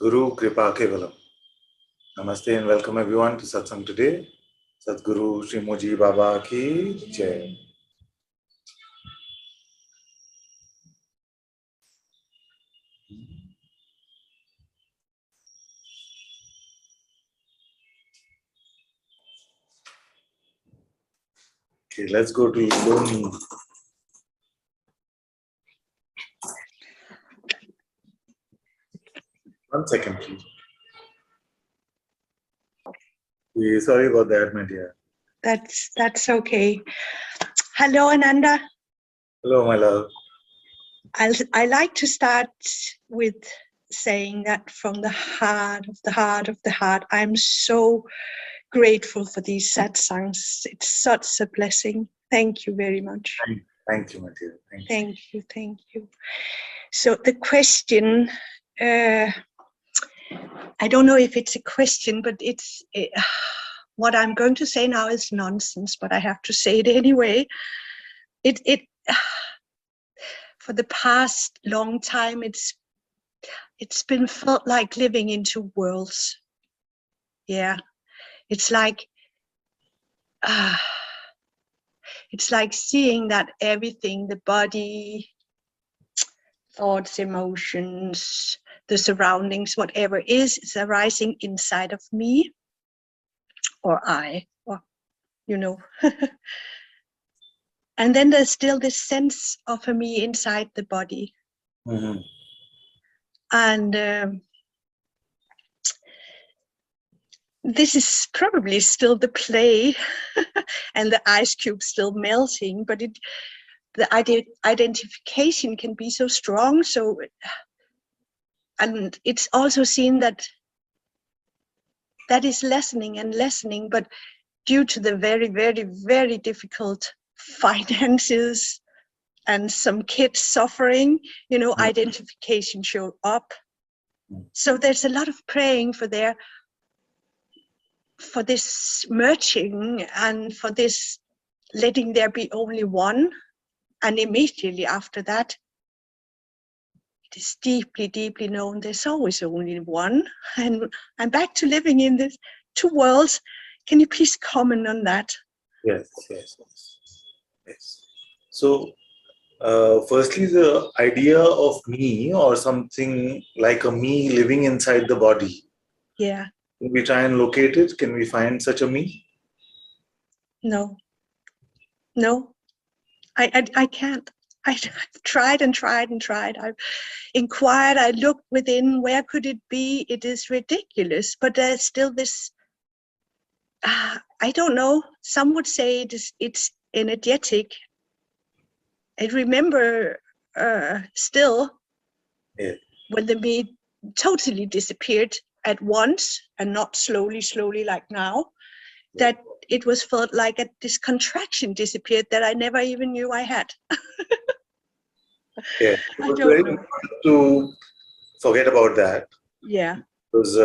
Guru Kripa Kevalam. Namaste and welcome everyone to Satsang today. Sadguru Sri Moji Baba Ki Jai. Okay, let's go to Loni. One second, please. Sorry about that, my dear. That's okay. Hello, Ananda. Hello, my love. I like to start with saying that from the heart of the heart of the heart, I'm so grateful for these satsangs. It's such a blessing. Thank you very much. Thank you, my dear. Thank you. So the question, I don't know if it's a question, but it's what I'm going to say now is nonsense, but I have to say it anyway. For the past long time, it's been felt like living in two worlds. Yeah, it's like seeing that everything, the body, thoughts, emotions, the surroundings, whatever is arising inside of me or I, or you know. And then there's still this sense of a me inside the body. Mm-hmm. And this is probably still the play and the ice cube still melting, but the identification can be so strong. And it's also seen that is lessening and lessening, but due to the very, very, very difficult finances and some kids suffering, identification showed up. So there's a lot of praying for this merging and for this letting there be only one. And immediately after that, it is deeply, deeply known there's always only one. And I'm back to living in these two worlds. Can you please comment on that? Yes. So, firstly, the idea of me or something like a me living inside the body. Yeah. Can we try and locate it? Can we find such a me? No. I can't. I've tried and tried and tried. I've inquired, I looked within, where could it be? It is ridiculous, but there's still this, I don't know, some would say it's energetic. I remember still when the me totally disappeared at once and not slowly like now, that it was felt like this contraction disappeared that I never even knew I had. Yeah, it was very important to forget about that. Yeah. Because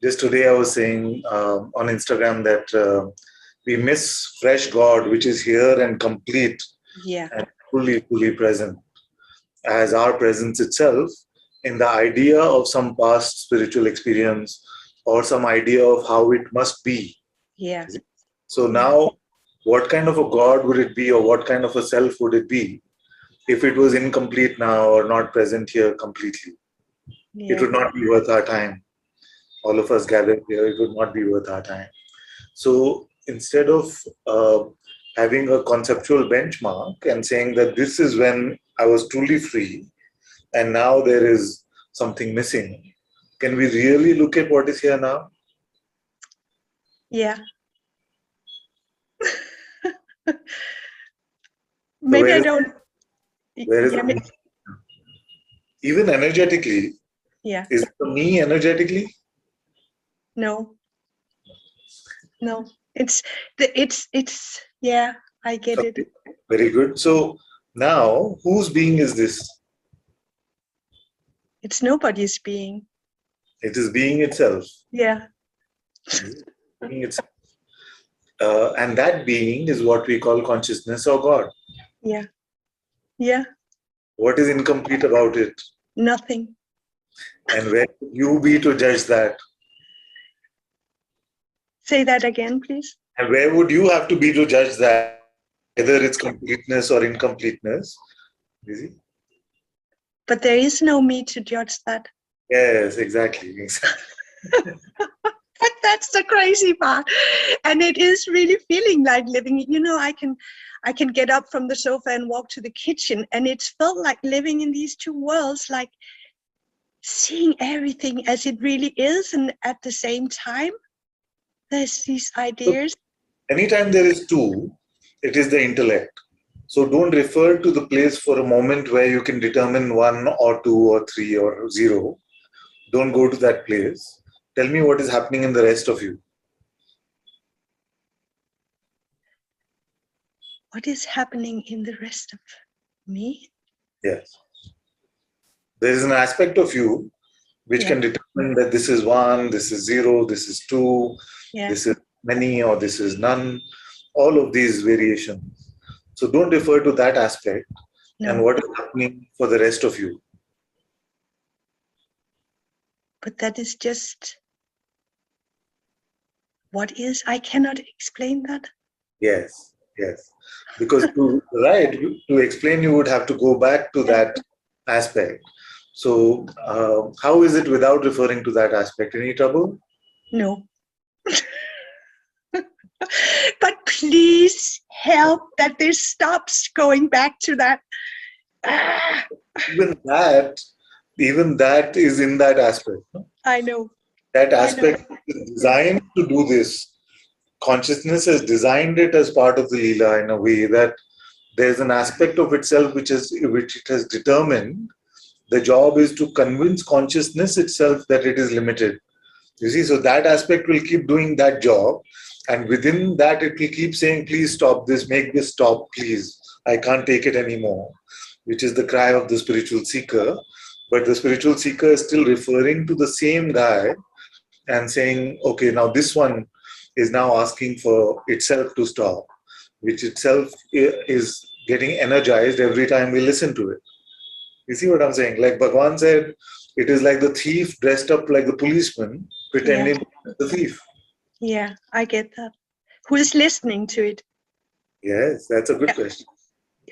just today I was saying on Instagram that we miss fresh God, which is here and complete, and fully present as our presence itself, in the idea of some past spiritual experience or some idea of how it must be. Yeah. So now, what kind of a God would it be, or what kind of a self would it be if it was incomplete now or not present here completely? Yeah. It would not be worth our time. All of us gathered here, it would not be worth our time. So instead of having a conceptual benchmark and saying that this is when I was truly free and now there is something missing, can we really look at what is here now? Yeah. Maybe I don't. Where is even energetically? Yeah. Is it me energetically? No. It's yeah, I get it. Very good. So now, whose being is this? It's nobody's being. It is being itself. Yeah. Being itself. And that being is what we call consciousness or God. Yeah. Yeah. What is incomplete about it? Nothing. And where would you be to judge that? Say that again, please. And where would you have to be to judge that, whether it's completeness or incompleteness? You see? But there is no me to judge that. Yes, exactly. But that's the crazy part. And it is really feeling like living. I can get up from the sofa and walk to the kitchen, and it's felt like living in these two worlds, like seeing everything as it really is, and at the same time there's these ideas. Anytime there is two, it is the intellect. So don't refer to the place for a moment where you can determine one or two or three or zero. Don't go to that place. Tell me what is happening in the rest of you. What is happening in the rest of me? Yes. There is an aspect of you which can determine that this is one, this is zero, this is two, this is many, or this is none. All of these variations. So don't refer to that aspect and what is happening for the rest of you. But that is just what is. I cannot explain that. Yes, yes. Because to explain, you would have to go back to that aspect. So how is it without referring to that aspect? Any trouble? No. But please help that this stops going back to that. Even that is in that aspect. I know. That aspect is designed to do this. Consciousness has designed it as part of the Leela in a way that there's an aspect of itself which it has determined. The job is to convince consciousness itself that it is limited. You see, so that aspect will keep doing that job, and within that it will keep saying, please stop this, make this stop, please. I can't take it anymore, which is the cry of the spiritual seeker. But the spiritual seeker is still referring to the same guy and saying, okay, now this one is now asking for itself to stop, which itself is getting energized every time we listen to it. You see what I'm saying? Like Bhagavan said, it is like the thief dressed up like the policeman pretending to be the thief. Yeah, I get that. Who is listening to it? Yes, that's a good question.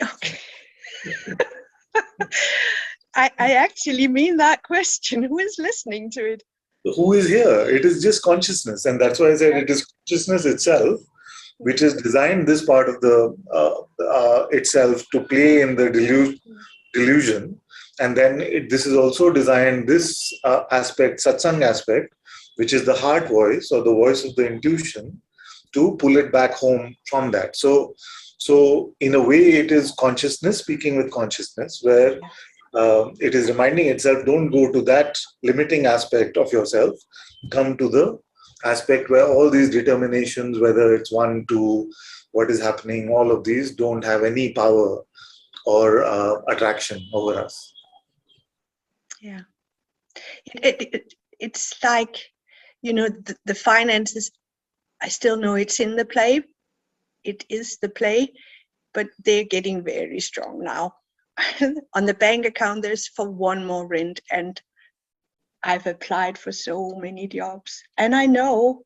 Okay. I actually mean that question. Who is listening to it? Who is here? It is just consciousness. And that's why I said it is consciousness itself which has designed this part of the itself to play in the delusion. And then this is also designed, this aspect, satsang aspect, which is the heart voice or the voice of the intuition, to pull it back home from that. So in a way, it is consciousness speaking with consciousness, where it is reminding itself, don't go to that limiting aspect of yourself, come to the aspect where all these determinations, whether it's one, two, what is happening, all of these don't have any power or attraction over us. Yeah. It's like, the finances, I still know it's in the play. It is the play, but they're getting very strong now. On the bank account, there's for one more rent, and I've applied for so many jobs. And I know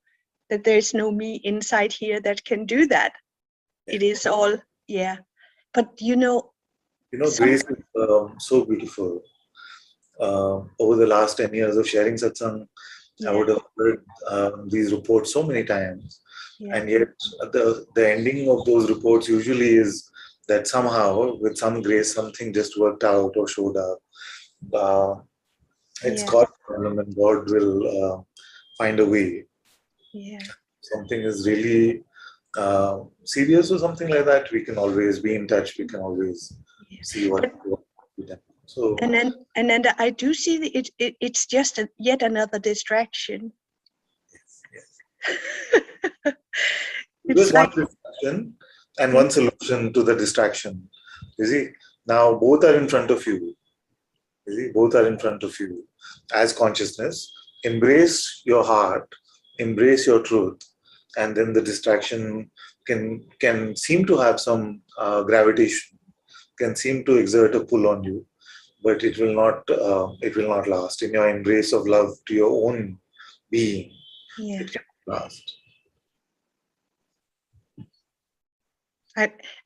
that there's no me inside here that can do that. It is all, But Grace is so beautiful. Over the last 10 years of sharing satsang, I would have heard these reports so many times. And yet the ending of those reports usually is that somehow, with some grace, something just worked out or showed up. It's God's problem, and God will find a way. Something is really serious or something like that, we can always be in touch. We can always see what we done. So and then I do see that it's just yet another distraction. Yes. There's one distraction and one solution to the distraction. You see, now both are in front of you. You see, both are in front of you as consciousness. Embrace your heart, embrace your truth, and then the distraction can seem to have some gravitation, can seem to exert a pull on you. but it will not last. In your embrace of love to your own being, Yeah. it cannot last.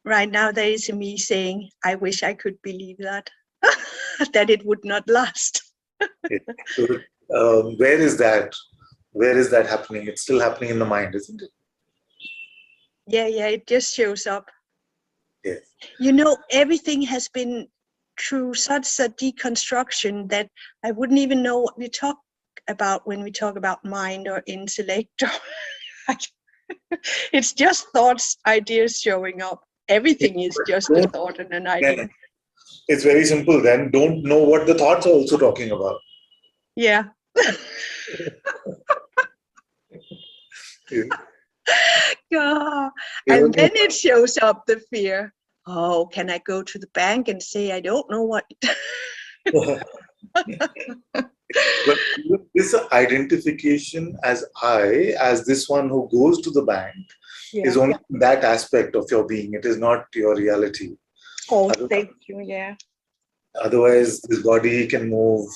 Right now there is me saying, I wish I could believe that, that it would not last. So, where is that? Where is that happening? It's still happening in the mind, isn't it? Yeah, it just shows up. Yes. You know, everything has been through such a deconstruction that I wouldn't even know what we talk about when we talk about mind or intellect. It's just thoughts, ideas showing up. Everything is just a thought and an idea. It's very simple then. Don't know what the thoughts are also talking about. Yeah. Yeah. And then it shows up the fear. Oh, can I go to the bank and say, I don't know what? But this identification as I, as this one who goes to the bank, is only that aspect of your being. It is not your reality. Oh, thank you. Yeah. Otherwise, this body can move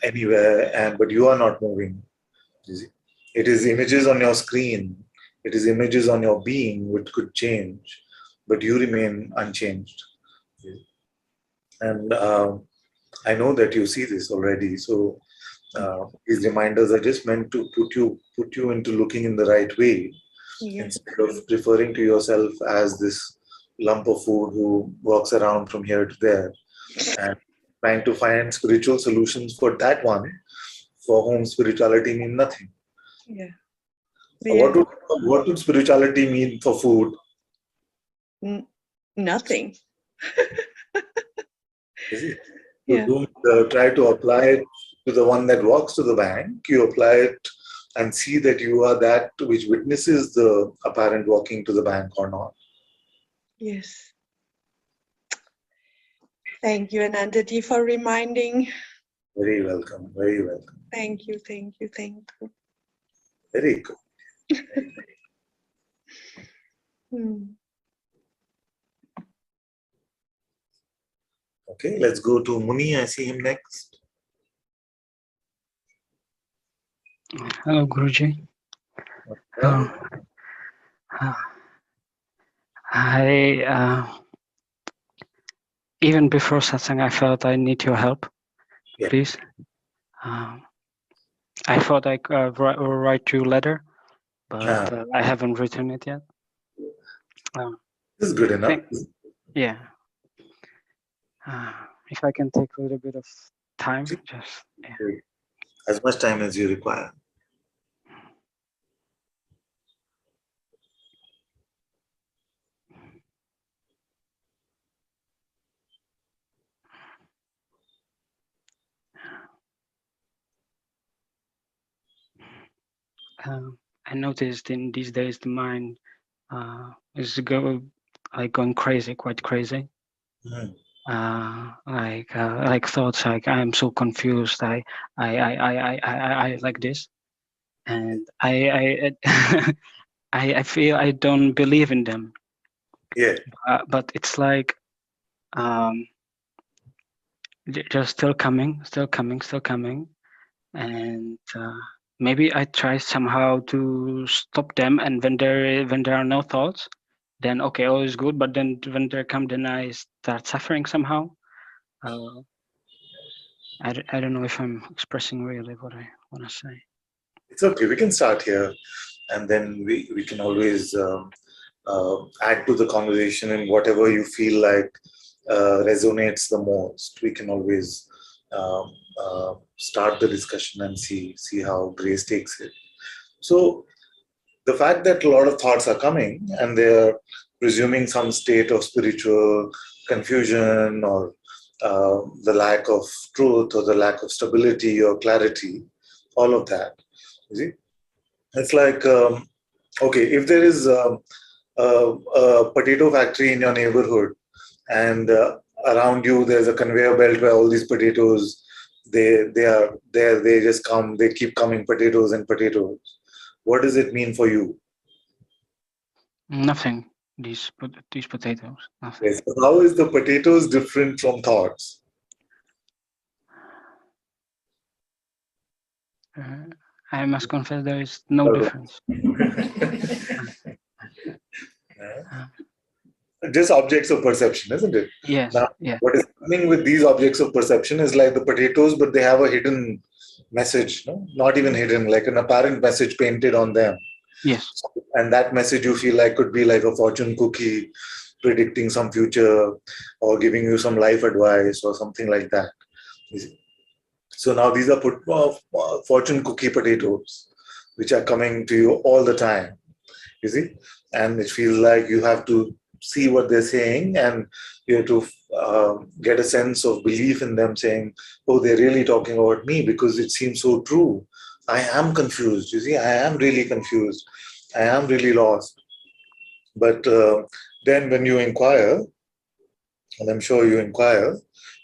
anywhere, but you are not moving. You see? It is images on your screen. It is images on your being which could change, but you remain unchanged. And I know that you see this already. So these reminders are just meant to put you into looking in the right way, instead of referring to yourself as this lump of food who walks around from here to there and trying to find spiritual solutions for that one for whom spirituality means nothing. Yeah. What would spirituality mean for food? Nothing. Is it? You don't try to apply it to the one that walks to the bank. You apply it and see that you are that which witnesses the apparent walking to the bank or not. Yes. Thank you, Ananta-ji, for reminding. Very welcome. Very welcome. Thank you. Very good. Okay, let's go to Muni. I see him next. Hello, Guruji. Even before Satsang, I felt I need your help, please. I thought I could write you a letter, but I haven't written it yet. This is good enough. Yeah. If I can take a little bit of time, just as much time as you require. I noticed in these days the mind is going crazy, quite crazy. Like thoughts like I'm so confused. I like this, and I feel I don't believe in them. Yeah. But it's like they're still coming, and maybe I try somehow to stop them. And when there are no thoughts, then okay, all is good. But then when they come, then I start suffering somehow. I don't know if I'm expressing really what I want to say. It's okay. We can start here, and then we can always add to the conversation in whatever you feel like resonates the most. We can always start the discussion and see how Grace takes it. So the fact that a lot of thoughts are coming and they're presuming some state of spiritual confusion or the lack of truth or the lack of stability or clarity, all of that. You see? It's like, okay, if there is a potato factory in your neighborhood and around you there's a conveyor belt where all these potatoes, they are there, they just come, they keep coming, potatoes and potatoes. What does it mean for you? Nothing. These potatoes. Nothing. Yes. How is the potatoes different from thoughts? I must confess there is no difference. Just objects of perception, isn't it? Yes, Now, yeah, what is happening with these objects of perception is like the potatoes, but they have a hidden message, no? Not even hidden, like an apparent message painted on them. yes. And that message you feel like could be like a fortune cookie predicting some future or giving you some life advice or something like that. You see? So now these are fortune cookie potatoes, which are coming to you all the time, you see, and it feels like you have to see what they're saying, and you have to get a sense of belief in them, saying, oh, they're really talking about me, because it seems so true. I am confused, you see, I am really confused, I am really lost. But then when you inquire, and I'm sure you inquire,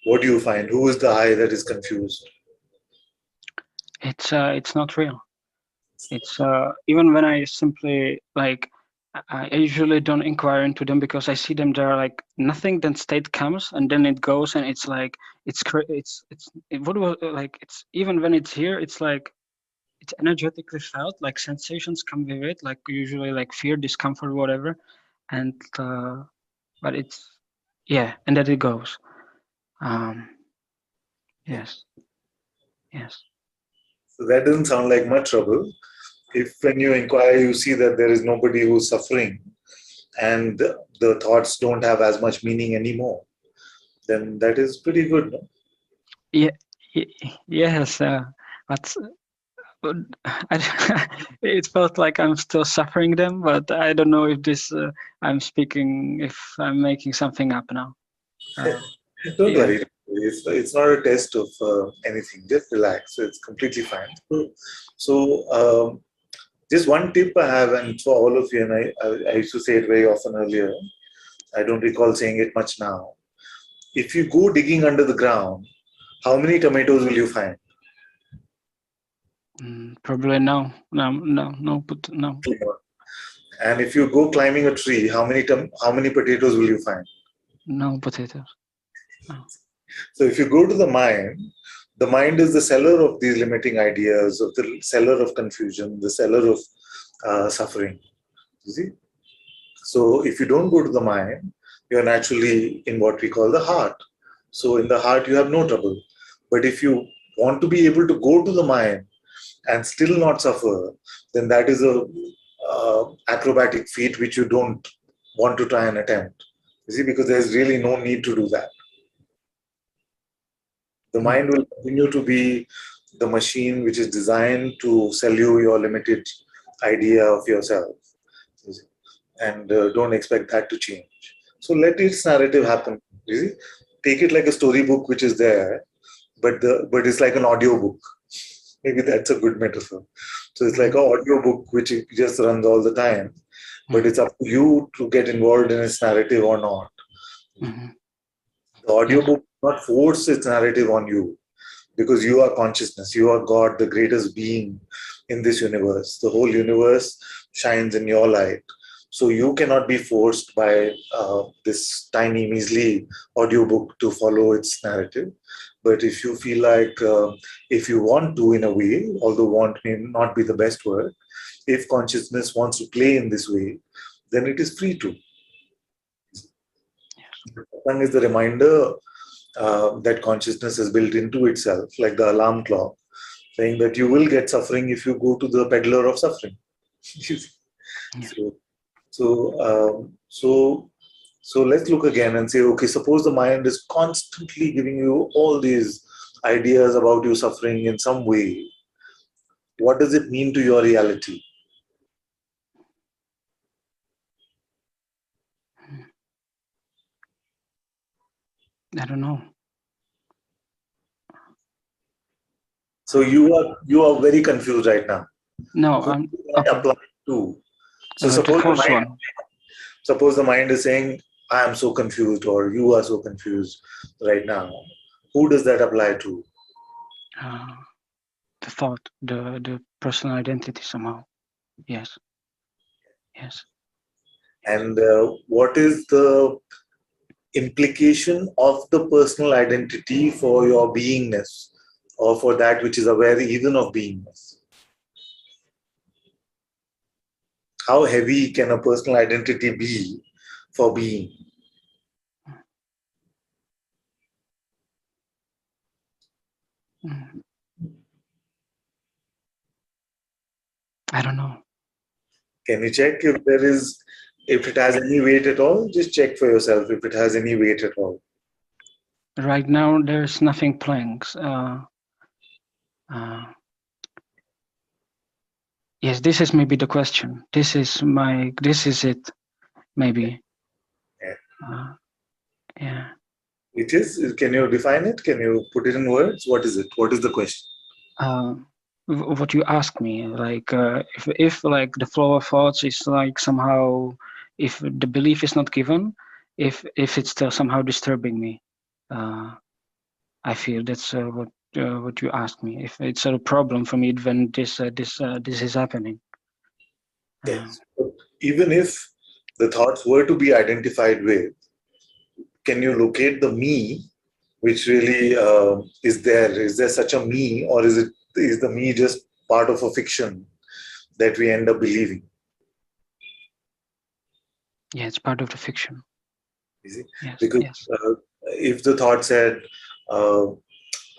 what do you find? Who is the I that is confused? It's not real. It's even when I simply like, I usually don't inquire into them because I see them there like nothing. Then state comes and then it goes, and it's like what was like, it's even when it's here, it's like it's energetically felt, like sensations come with it, like usually like fear, discomfort, whatever, and but it's and then it goes. Yes, yes. So that doesn't sound like much trouble. If when you inquire, you see that there is nobody who's suffering, and the thoughts don't have as much meaning anymore, then that is pretty good. No? Yeah, yes, but it felt like I'm still suffering them, but I don't know if this if I'm making something up now. Don't Yeah. worry. It's not a test of anything. Just relax. It's completely fine. So just one tip I have, and for all of you, and I used to say it very often earlier. I don't recall saying it much now. If you go digging under the ground, how many tomatoes will you find? Probably no, but no. And if you go climbing a tree, how many potatoes will you find? No potatoes. No. So if you go to the mind is the seller of these limiting ideas, of the seller of confusion, the seller of suffering. You see? So if you don't go to the mind, you're naturally in what we call the heart. So in the heart, you have no trouble. But if you want to be able to go to the mind and still not suffer, then that is a acrobatic feat which you don't want to try and attempt. You see, because there's really no need to do that. The mind will continue to be the machine which is designed to sell you your limited idea of yourself. And don't expect that to change. So let its narrative happen. You see? Take it like a storybook which is there, but it's like an audiobook. Maybe that's a good metaphor. So it's like an audiobook which just runs all the time, but it's up to you to get involved in its narrative or not. The audiobook will not force its narrative on you, because you are consciousness, you are God, the greatest being in this universe. The whole universe shines in your light. So you cannot be forced by this tiny, measly audiobook to follow its narrative. But if you feel like, if you want to, in a way, although want may not be the best word, if consciousness wants to play in this way, then it is free to. Satsang is the reminder that consciousness is built into itself, like the alarm clock, saying that you will get suffering if you go to the peddler of suffering. So let's look again and say, okay, suppose the mind is constantly giving you all these ideas about you suffering in some way. What does it mean to your reality? I don't know. So you are very confused right now. No, Who I'm does that apply to? So the first one. Suppose the mind is saying, I am so confused, or you are so confused right now. Who does that apply to? The thought, the personal identity somehow. Yes. And what is the implication of the personal identity for your beingness or for that which is aware even of beingness? How heavy can a personal identity be for being? I don't know. Can you check if it has any weight at all? Just check for yourself if it has any weight at all. Right now, there's nothing playing. Yes, this is maybe the question. This is it, maybe. Yeah. Yeah. It is? Can you define it? Can you put it in words? What is it? What is the question? What you asked me, like if like the flow of thoughts is like somehow, if the belief is not given, if it's still somehow disturbing me, I feel that's what you asked me. If it's a problem for me when this is happening. Yes. Even if the thoughts were to be identified with, can you locate the me, which really is there? Is there such a me, or is the me just part of a fiction that we end up believing? Yeah, it's part of the fiction. You see? Yes. Because yes. If the thought said, I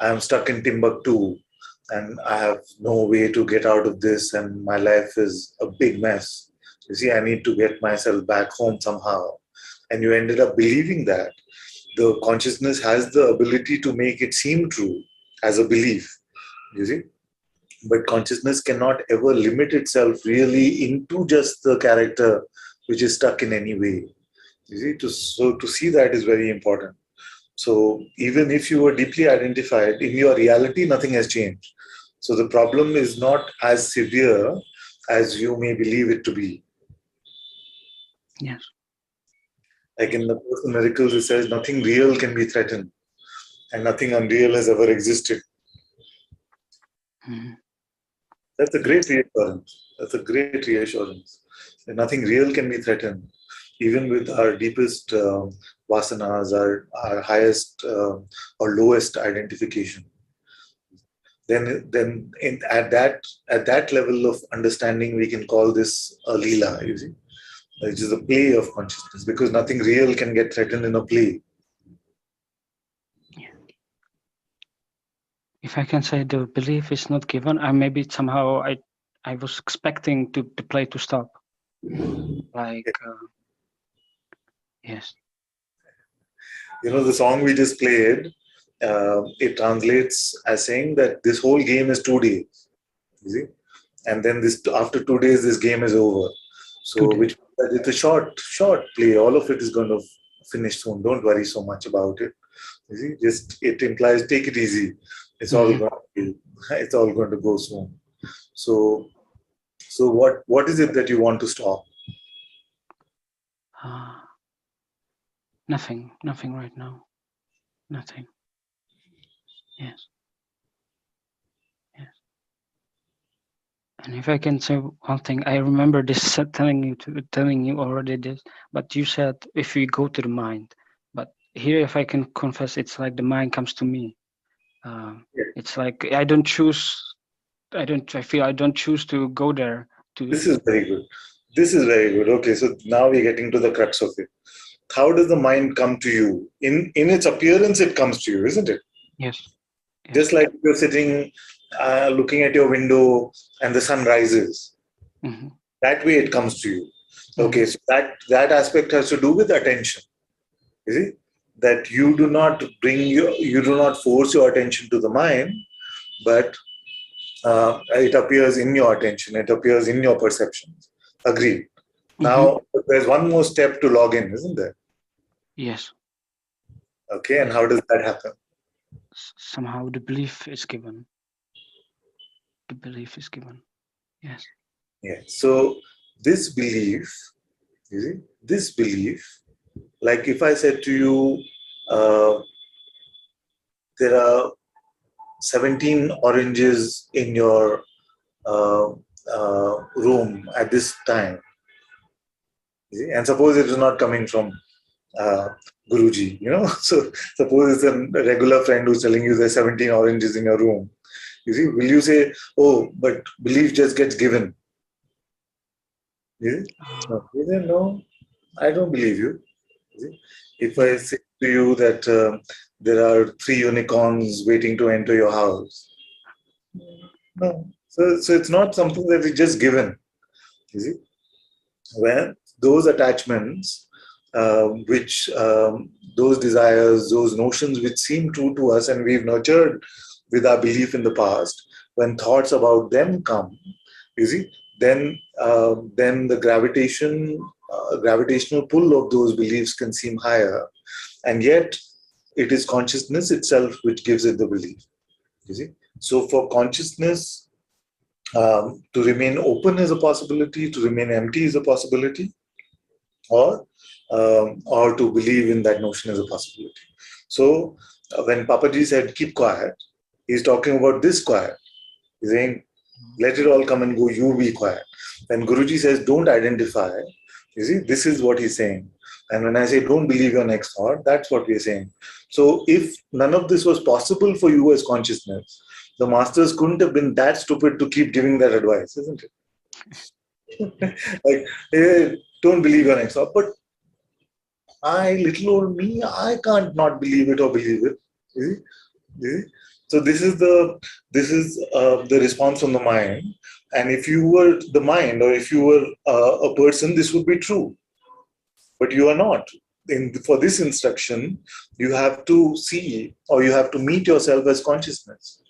am stuck in Timbuktu and I have no way to get out of this and my life is a big mess. You see, I need to get myself back home somehow. And you ended up believing that. The consciousness has the ability to make it seem true as a belief, you see. But consciousness cannot ever limit itself really into just the character which is stuck in any way. You see, to see that is very important. So even if you were deeply identified, in your reality, nothing has changed. So the problem is not as severe as you may believe it to be. Yes. Like in the Course in Miracles, it says nothing real can be threatened and nothing unreal has ever existed. Mm-hmm. That's a great reassurance. That's a great reassurance. That nothing real can be threatened. Even with our deepest vasanas, our highest or lowest identification. Then at that level of understanding, we can call this a leela, you see, which is a play of consciousness, because nothing real can get threatened in a play. Yeah. If I can say the belief is not given, I maybe somehow I was expecting the play to stop. Like yes. You know, the song we just played, it translates as saying that this whole game is 2 days. You see, and then this after 2 days, this game is over. So, which it's a short play. All of it is going to finish soon. Don't worry so much about it. You see, just it implies take it easy. It's all it's all going to go soon. So what is it that you want to stop? Nothing right now. Nothing. Yes. Yes. And if I can say one thing, I remember this telling you already this, but you said if we go to the mind, but here if I can confess, it's like the mind comes to me. It's like I feel I don't choose to go there. This is very good. This is very good. Okay, so now we're getting to the crux of it. How does the mind come to you? In its appearance, it comes to you, isn't it? Yes. Just like you're sitting, looking at your window, and the sun rises. Mm-hmm. That way, it comes to you. Okay, so that aspect has to do with attention. You see, that you do not force your attention to the mind, but it appears in your attention. It appears in your perceptions. Agreed. Now, there's one more step to log in, isn't there? Yes. Okay, and how does that happen? Somehow the belief is given. The belief is given. Yes. Yeah. So this belief, you see, this belief, like if I said to you, there are 17 oranges in your room at this time, you see? And suppose it is not coming from Guruji, So suppose it's a regular friend who's telling you there's 17 oranges in your room. You see, will you say, oh, but belief just gets given? You see? No, you say, no, I don't believe you. You see? If I say to you that there are 3 unicorns waiting to enter your house, no. So it's not something that is just given. You see, where those attachments, those desires, those notions which seem true to us and we've nurtured with our belief in the past, when thoughts about them come, you see, then the gravitational pull of those beliefs can seem higher, and yet it is consciousness itself which gives it the belief. You see, so for consciousness to remain open is a possibility, to remain empty is a possibility, or to believe in that notion is a possibility. So when Papaji said keep quiet, he's talking about this quiet. He's saying let it all come and go, you be quiet. When Guruji says don't identify, you see, this is what he's saying. And when I say don't believe your next thought, that's what we're saying. So if none of this was possible for you as consciousness, the masters couldn't have been that stupid to keep giving that advice, isn't it? Like, hey, don't believe your next thought. But little old me, I can't not believe it or believe it. You see? You see? So this is the response from the mind. And if you were the mind, or if you were a person, this would be true. But you are not. For this instruction, you have to see, or you have to meet yourself as consciousness.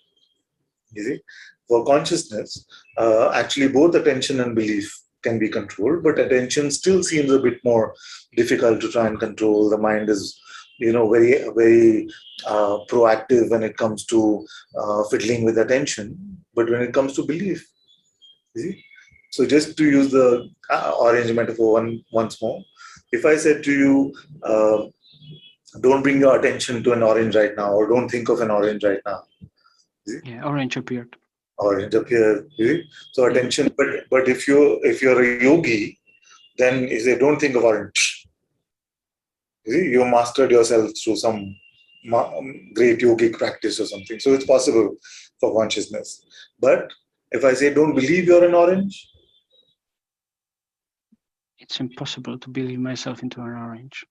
You see, for consciousness, actually both attention and belief can be controlled, but attention still seems a bit more difficult to try and control. The mind is, very, very proactive when it comes to fiddling with attention. But when it comes to belief, you see, so just to use the orange metaphor once more, if I said to you, don't bring your attention to an orange right now, or don't think of an orange right now. Yeah, orange appeared. Orange appeared. So attention, but if you're a yogi, then you say, don't think of orange. You mastered yourself through some great yogic practice or something. So it's possible for consciousness. But if I say, don't believe you're an orange, it's impossible to believe myself into an orange.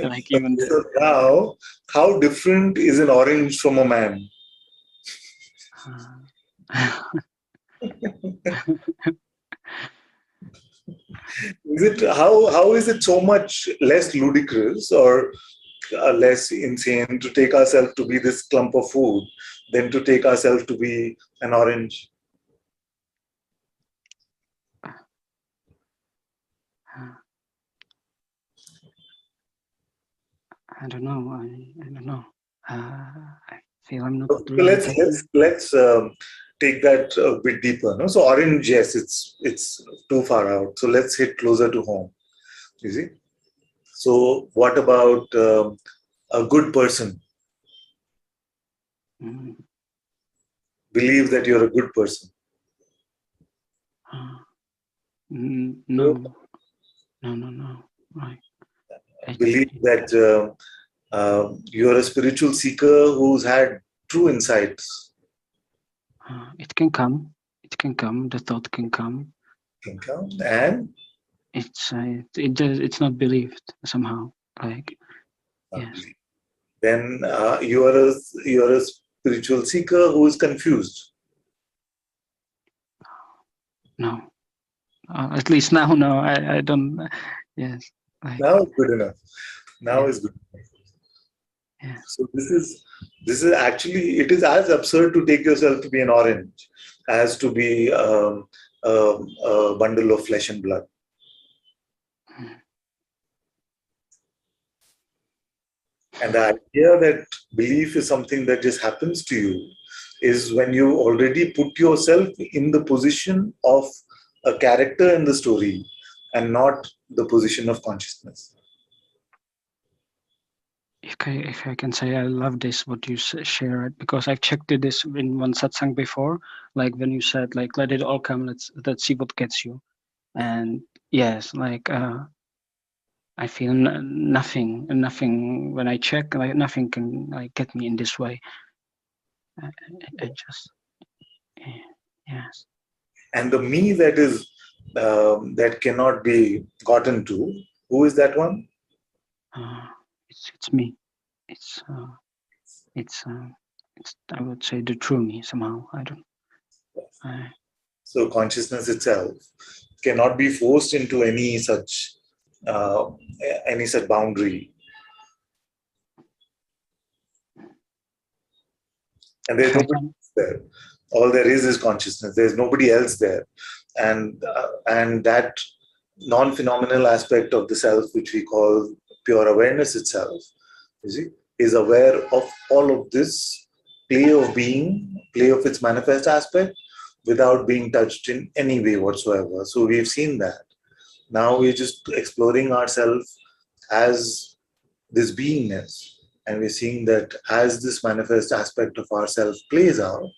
Like so now, how different is an orange from a man? How is it so much less ludicrous or less insane to take ourselves to be this clump of food than to take ourselves to be an orange? I don't know. I don't know. I feel I'm not. So let's take that a bit deeper. No? So orange, yes, it's too far out. So let's hit closer to home. You see. So what about a good person? Believe that you're a good person. No. Right. Believe that you're a spiritual seeker who's had true insights. It can come. It can come. The thought can come. Can come, and it's not believed somehow. Like yes. Believed. Then you're a spiritual seeker who is confused. No. At least now, no. I don't. Yes. Like, now is good enough. Now is good enough. Yeah. So this is actually, it is as absurd to take yourself to be an orange as to be a bundle of flesh and blood. And the idea that belief is something that just happens to you is when you already put yourself in the position of a character in the story and not the position of consciousness. If I can say, I love this, what you shared, because I've checked this in one satsang before, like when you said, like, let it all come, let's see what gets you. And yes, like, I feel nothing when I check, like nothing can like get me in this way. I just, yes. And the me that is that cannot be gotten to, who is that one? It's me. It's I would say the true me somehow. I don't. So consciousness itself cannot be forced into any such boundary. And there's nobody there. All there is consciousness. There's nobody else there, and that non-phenomenal aspect of the self, which we call pure awareness itself, you see, is aware of all of this play of being, play of its manifest aspect, without being touched in any way whatsoever. So we've seen that. Now we're just exploring ourselves as this beingness. And we're seeing that as this manifest aspect of ourself plays out,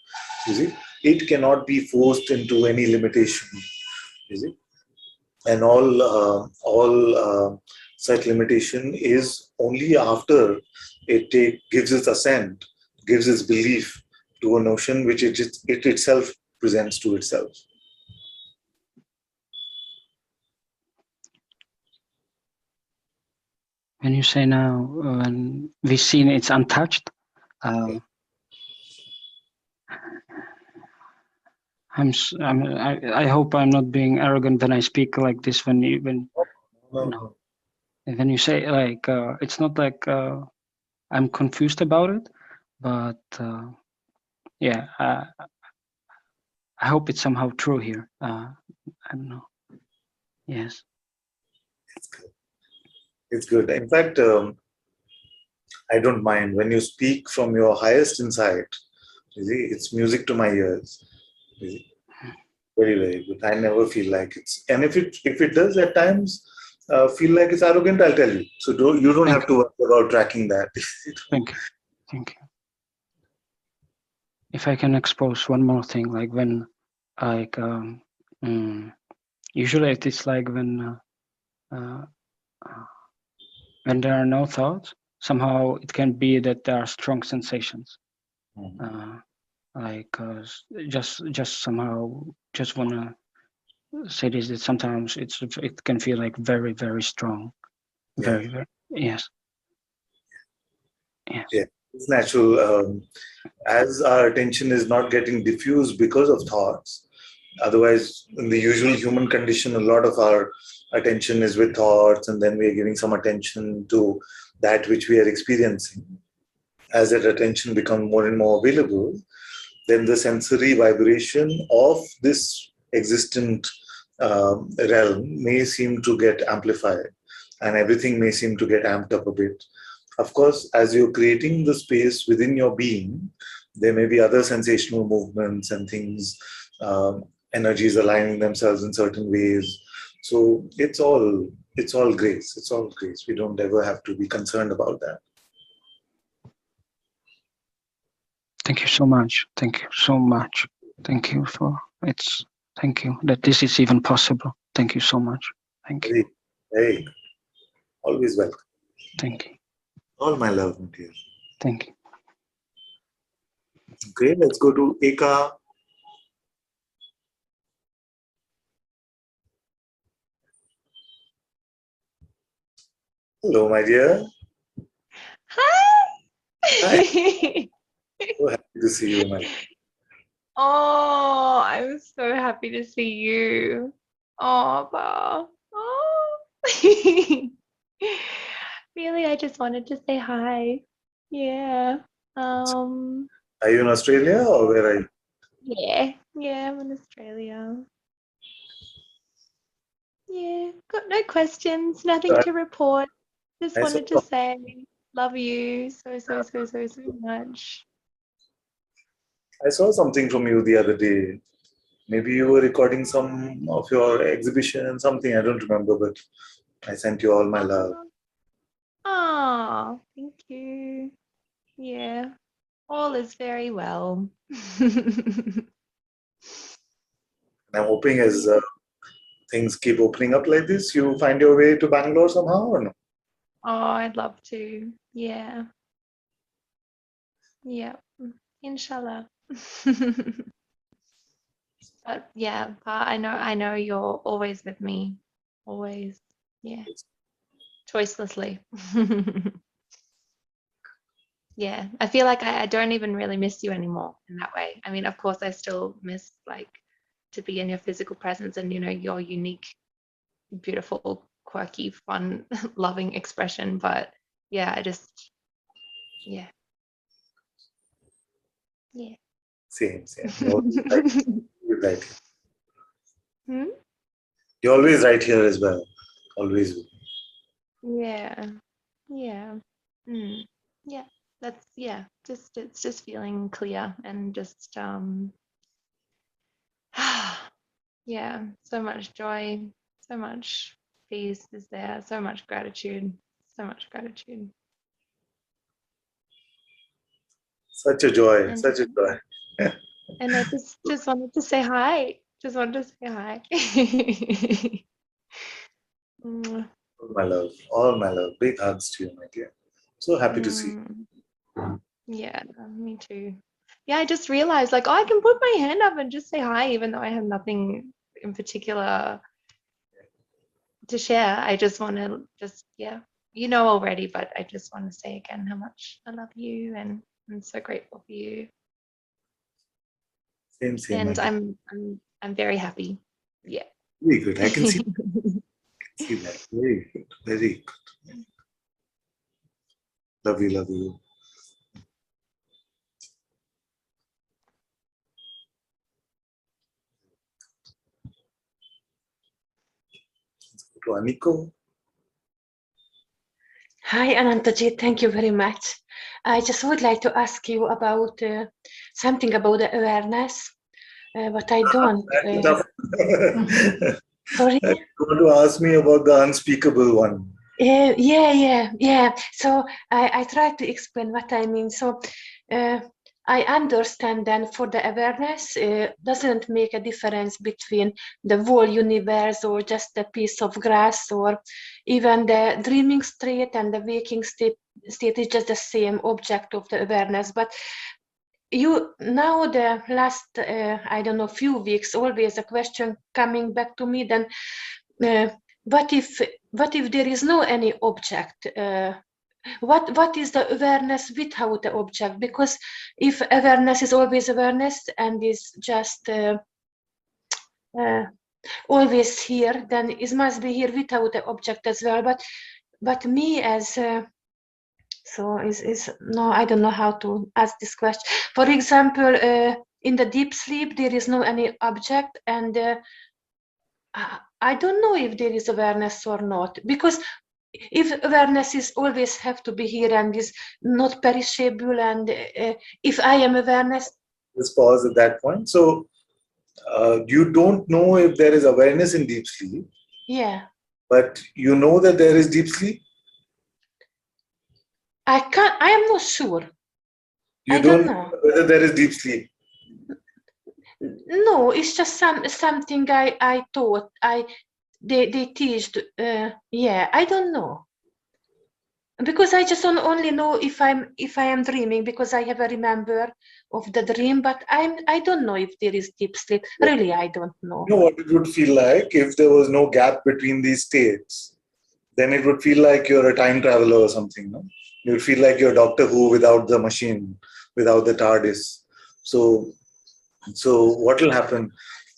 you see, it cannot be forced into any limitation, you see. And all such limitation is only after it gives its assent, gives its belief to a notion which it itself presents to itself. When you say now, when we've seen it's untouched, I hope I'm not being arrogant when I speak like this. When you say like it's not like I'm confused about it, but yeah, I hope it's somehow true here. I don't know. Yes. It's good. In fact, I don't mind when you speak from your highest insight. You see, it's music to my ears. You see? Very, very good. I never feel like it's, and if it does at times feel like it's arrogant, I'll tell you. So you don't have to worry about tracking that. Thank you. If I can expose one more thing, like when, like usually it is like when there are no thoughts, somehow it can be that there are strong sensations. Like just somehow just wanna say this, that sometimes it can feel like very, very strong. Yeah. Very, very, yes. Yeah, it's natural. As our attention is not getting diffused because of thoughts, otherwise in the usual human condition, a lot of our attention is with thoughts, and then we are giving some attention to that which we are experiencing. As that attention becomes more and more available, then the sensory vibration of this existent realm may seem to get amplified, and everything may seem to get amped up a bit. Of course, as you're creating the space within your being, there may be other sensational movements and things, energies aligning themselves in certain ways. So it's all grace. It's all grace. We don't ever have to be concerned about that. Thank you so much. Thank you so much. Thank you for it's. Thank you that this is even possible. Thank you so much. Thank you. Hey, always welcome. Thank you. All my love, my dear. Thank you. Okay, let's go to Eka. Hello, my dear. Hi. Hi. So happy to see you, my. Oh, I'm so happy to see you. Oh, Ba. Oh. Really, I just wanted to say hi. Yeah. Are you in Australia or where are you? Yeah, I'm in Australia. Yeah, got no questions, nothing to report. Just wanted to say love you so much. I saw something from you the other day. Maybe you were recording some of your exhibition and something. I don't remember, but I sent you all my love. Oh, thank you. Yeah, all is very well. I'm hoping as things keep opening up like this, you find your way to Bangalore somehow or no? Oh, I'd love to. Yeah. Yeah. Inshallah. But yeah, I know you're always with me. Always. Yeah. Choicelessly. Yeah. I feel like I don't even really miss you anymore in that way. I mean, of course I still miss like to be in your physical presence and your unique, beautiful, quirky, fun, loving expression. But yeah, yeah. Yeah. Same. You're always right here. Hmm? You're always right here as well. Always. Yeah. Yeah. Mm. Yeah. It's just feeling clear and just yeah, so much joy, so much peace is there, so much gratitude, so much gratitude. Such a joy. And Such a joy. and I just wanted to say hi. Just wanted to say hi. Mwah. All my love. Big hugs to you, my dear. So happy to see you. Yeah, me too. Yeah, I just realized like, oh, I can put my hand up and just say hi, even though I have nothing in particular to share. I just want to yeah, already, but I just want to say again how much I love you and I'm so grateful for you. Same, my And dear. I'm very happy. Yeah. Very good. I can see that. Very good. Very good. Love you, love you. Let's go to Aniko. Hi, Ananta-ji, thank you very much. I just would like to ask you about something about the awareness, but I don't. Sorry? You want to ask me about the unspeakable one? Yeah. So I try to explain what I mean. So I understand then for the awareness doesn't make a difference between the whole universe or just a piece of grass or even the dreaming state and the waking state is just the same object of the awareness. But you now the last I don't know few weeks always a question coming back to me then what if there is no any object what is the awareness without the object? Because if awareness is always awareness and is just always here, then it must be here without the object as well. But me as so is no, I don't know how to ask this question. For example, in the deep sleep there is no any object, and I don't know if there is awareness or not, because if awareness is always have to be here and is not perishable, and if I am awareness. Let's pause at that point. So you don't know if there is awareness in deep sleep. Yeah. But you know that there is deep sleep? I am not sure. You don't know whether there is deep sleep. No, it's just something I thought they teached. Yeah, I don't know. Because I just only know if I am dreaming, because I have a remember of the dream, but I don't know if there is deep sleep. Really, I don't know. You know what it would feel like if there was no gap between these states? Then it would feel like you're a time traveler or something. No? You would feel like you're Doctor Who without the machine, without the TARDIS. So what will happen?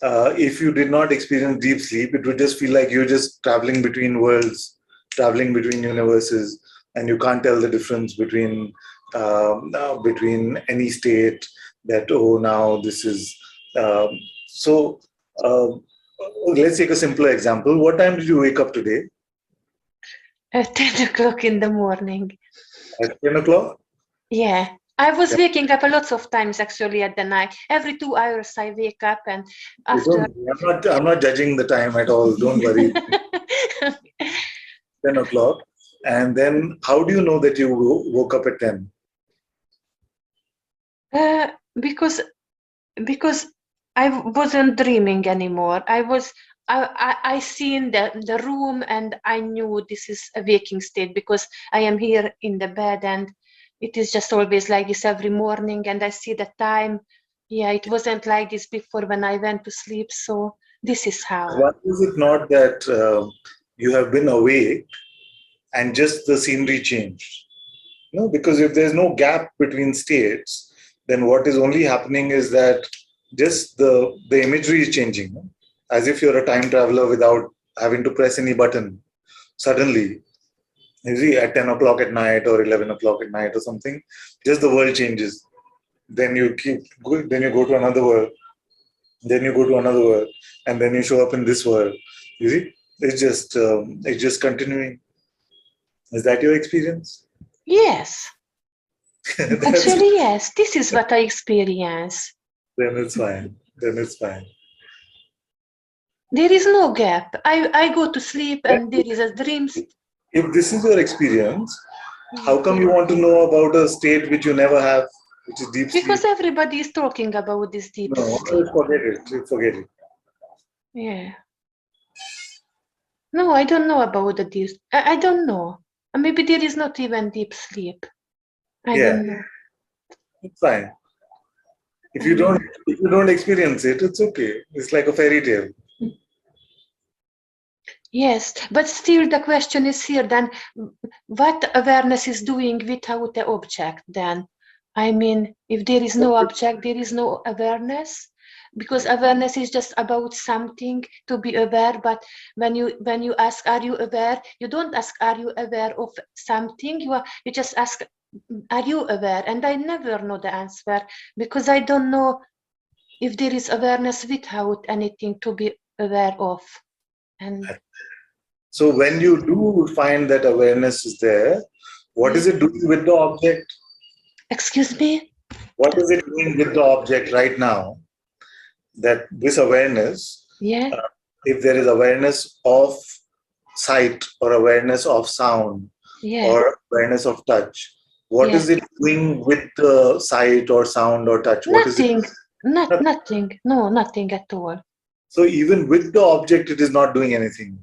If you did not experience deep sleep, it would just feel like you're just traveling between worlds, traveling between universes, and you can't tell the difference between any state. That now this is so. Let's take a simpler example. What time did you wake up today? At 10 o'clock in the morning. At 10 o'clock? Yeah. I was waking up a lot of times actually at the night. Every 2 hours I wake up, and after. I'm not judging the time at all. Don't worry. 10 o'clock. And then how do you know that you woke up at 10? Because I wasn't dreaming anymore. I was I seen the room and I knew this is a waking state because I am here in the bed and it is just always like this every morning and I see the time. Yeah, it wasn't like this before when I went to sleep. So this is how. Why is it not that you have been awake and just the scenery changed? No, because if there's no gap between states, then what is only happening is that just the imagery is changing. No? As if you're a time traveler without having to press any button. Suddenly, you see, at 10 o'clock at night or 11 o'clock at night or something, just the world changes. Then you keep going, then you go to another world, then you go to another world, and then you show up in this world. You see, it's just continuing. Is that your experience? Yes. Actually, yes. This is what I experience. Then it's fine. Then it's fine. There is no gap. I go to sleep and there is a dream. If this is your experience, how come you want to know about a state which you never have, which is deep sleep? Because everybody is talking about this deep sleep. Forget it. Forget it. Yeah. No, I don't know about the deep. I don't know. Maybe there is not even deep sleep. I don't know. It's fine. If you don't experience it, it's okay. It's like a fairy tale. Yes, but still the question is here then, what awareness is doing without the object then? I mean, if there is no object, there is no awareness, because awareness is just about something to be aware. But when you ask, are you aware? You don't ask, are you aware of something? You just ask, are you aware? And I never know the answer because I don't know if there is awareness without anything to be aware of. And so when you do find that awareness is there, what is it doing with the object? Excuse me? What is it doing with the object right now? That this awareness, if there is awareness of sight or awareness of sound or awareness of touch, what is it doing with the sight or sound or touch? Nothing. Nothing. No, nothing at all. So even with the object, it is not doing anything.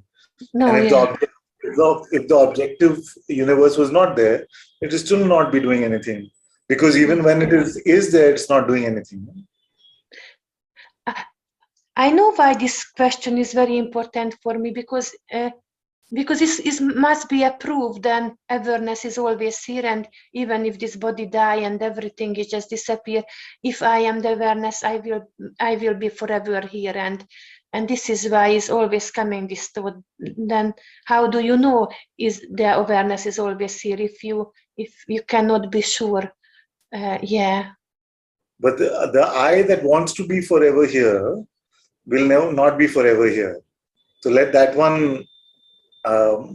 No, and if the objective universe was not there, it will still not be doing anything. Because even when it is there, it's not doing anything. I know why this question is very important for me because it must be a proof that awareness is always here, and even if this body die and everything is just disappear, if I am the awareness, I will be forever here, and this is why it's always coming this thought. Then how do you know is the awareness is always here if you cannot be sure? But the I that wants to be forever here will not be forever here. So let that one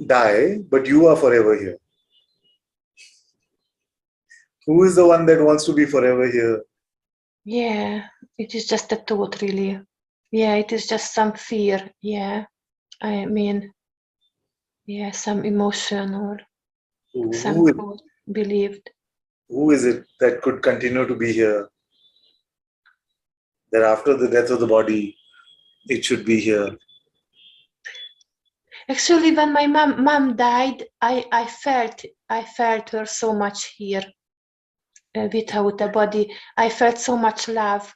die, but you are forever here. Who is the one that wants to be forever here? Yeah, it is just a thought, really. Yeah, it is just some fear. Yeah, I mean, yeah, some emotion or some thought believed. Who is it that could continue to be here? That after the death of the body, it should be here. Actually, when my mom died, I felt her so much here without the body. I felt so much love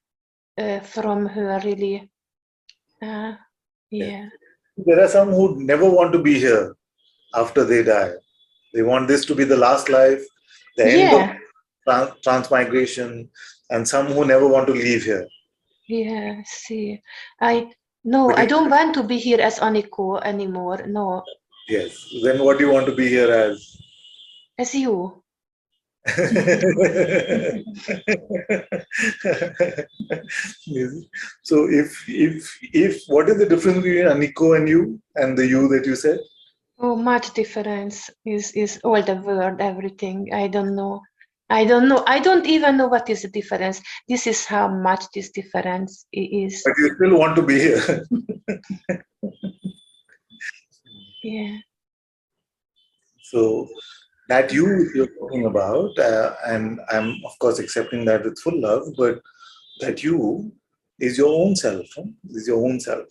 from her, really. Yeah. There are some who never want to be here after they die. They want this to be the last life, the end of transmigration, and some who never want to leave here. Yeah, see. I don't want to be here as Aniko anymore. No. Yes. Then what do you want to be here as? As you. So if what is the difference between Aniko and you and the you that you said? Oh, much difference is all the word, everything. I don't know. I don't even know what is the difference. This is how much this difference is. But you still want to be here. Yeah. So that you're talking about, and I'm of course accepting that with full love, but that you is your own self. Is your own self.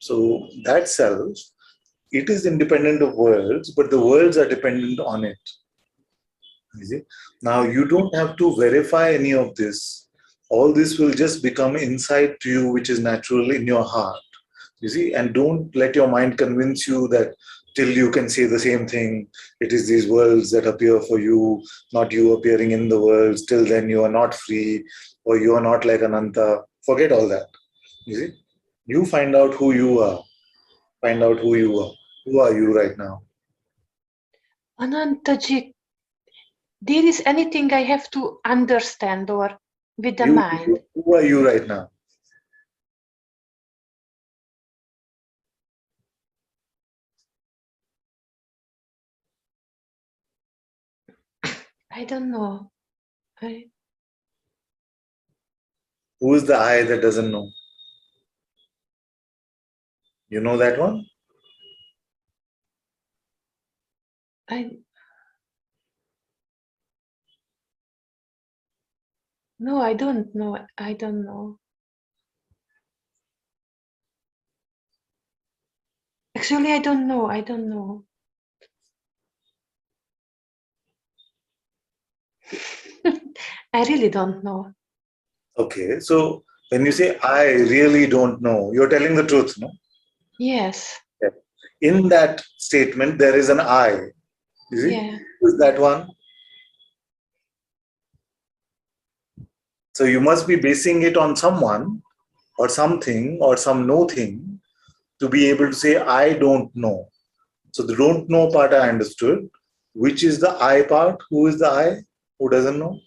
So that self, it is independent of worlds, but the worlds are dependent on it. You see? Now you don't have to verify any of this. All this will just become insight to you, which is natural in your heart. You see, and don't let your mind convince you that till you can say the same thing, it is these worlds that appear for you, not you appearing in the worlds. Till then you are not free, or you are not like Ananta. Forget all that. You see, you find out who you are. Find out who you are. Who are you right now? Anantaji, there is anything I have to understand or with the mind? Who are you right now? I don't know. Who is the I that doesn't know? You know that one? No, I don't know. I don't know. Actually, I don't know. I don't know. I really don't know. Okay, so when you say I really don't know, you're telling the truth, no? Yes. In that statement, there is an I. You see? Yeah. Who is that one? So you must be basing it on someone or something or some no thing to be able to say, I don't know. So the don't know part I understood. Which is the I part? Who is the I? Who doesn't know?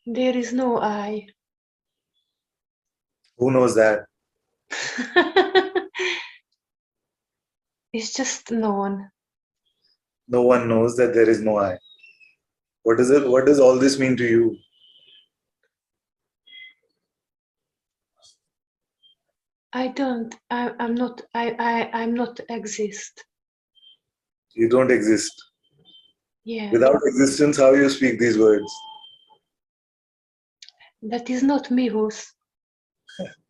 There is no I. Who knows that? It's just known. No one knows that there is no I. What is it? What does all this mean to you? I'm not exist. You don't exist. Yeah. Without existence, how you speak these words? That is not me who's.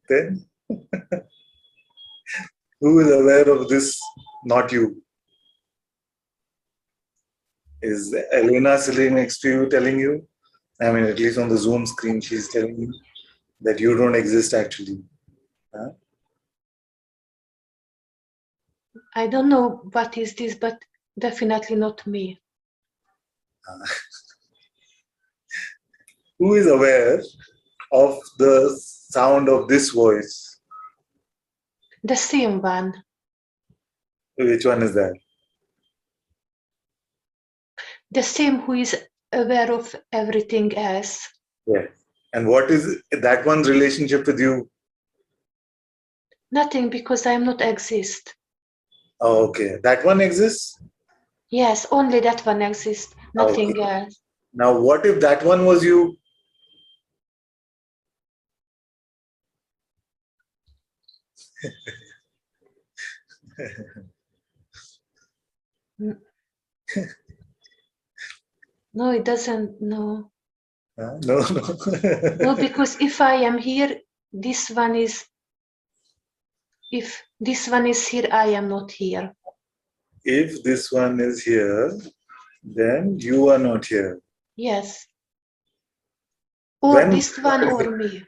Then who is aware of this? Not you. Is Elena sitting next to you telling you? I mean, at least on the Zoom screen, she's telling you that you don't exist actually. Huh? I don't know what is this, but definitely not me. Who is aware of the sound of this voice? The same one. Which one is that? The same who is aware of everything else. Yeah. And what is that one's relationship with you? Nothing, because I'm not exist. Oh, okay. That one exists? Yes, only that one exists. Nothing Okay. else. Now, what if that one was you? No, it doesn't. No. No. No, because if I am here, this one is. If this one is here, I am not here. If this one is here, then you are not here. Yes. Or When this one or me.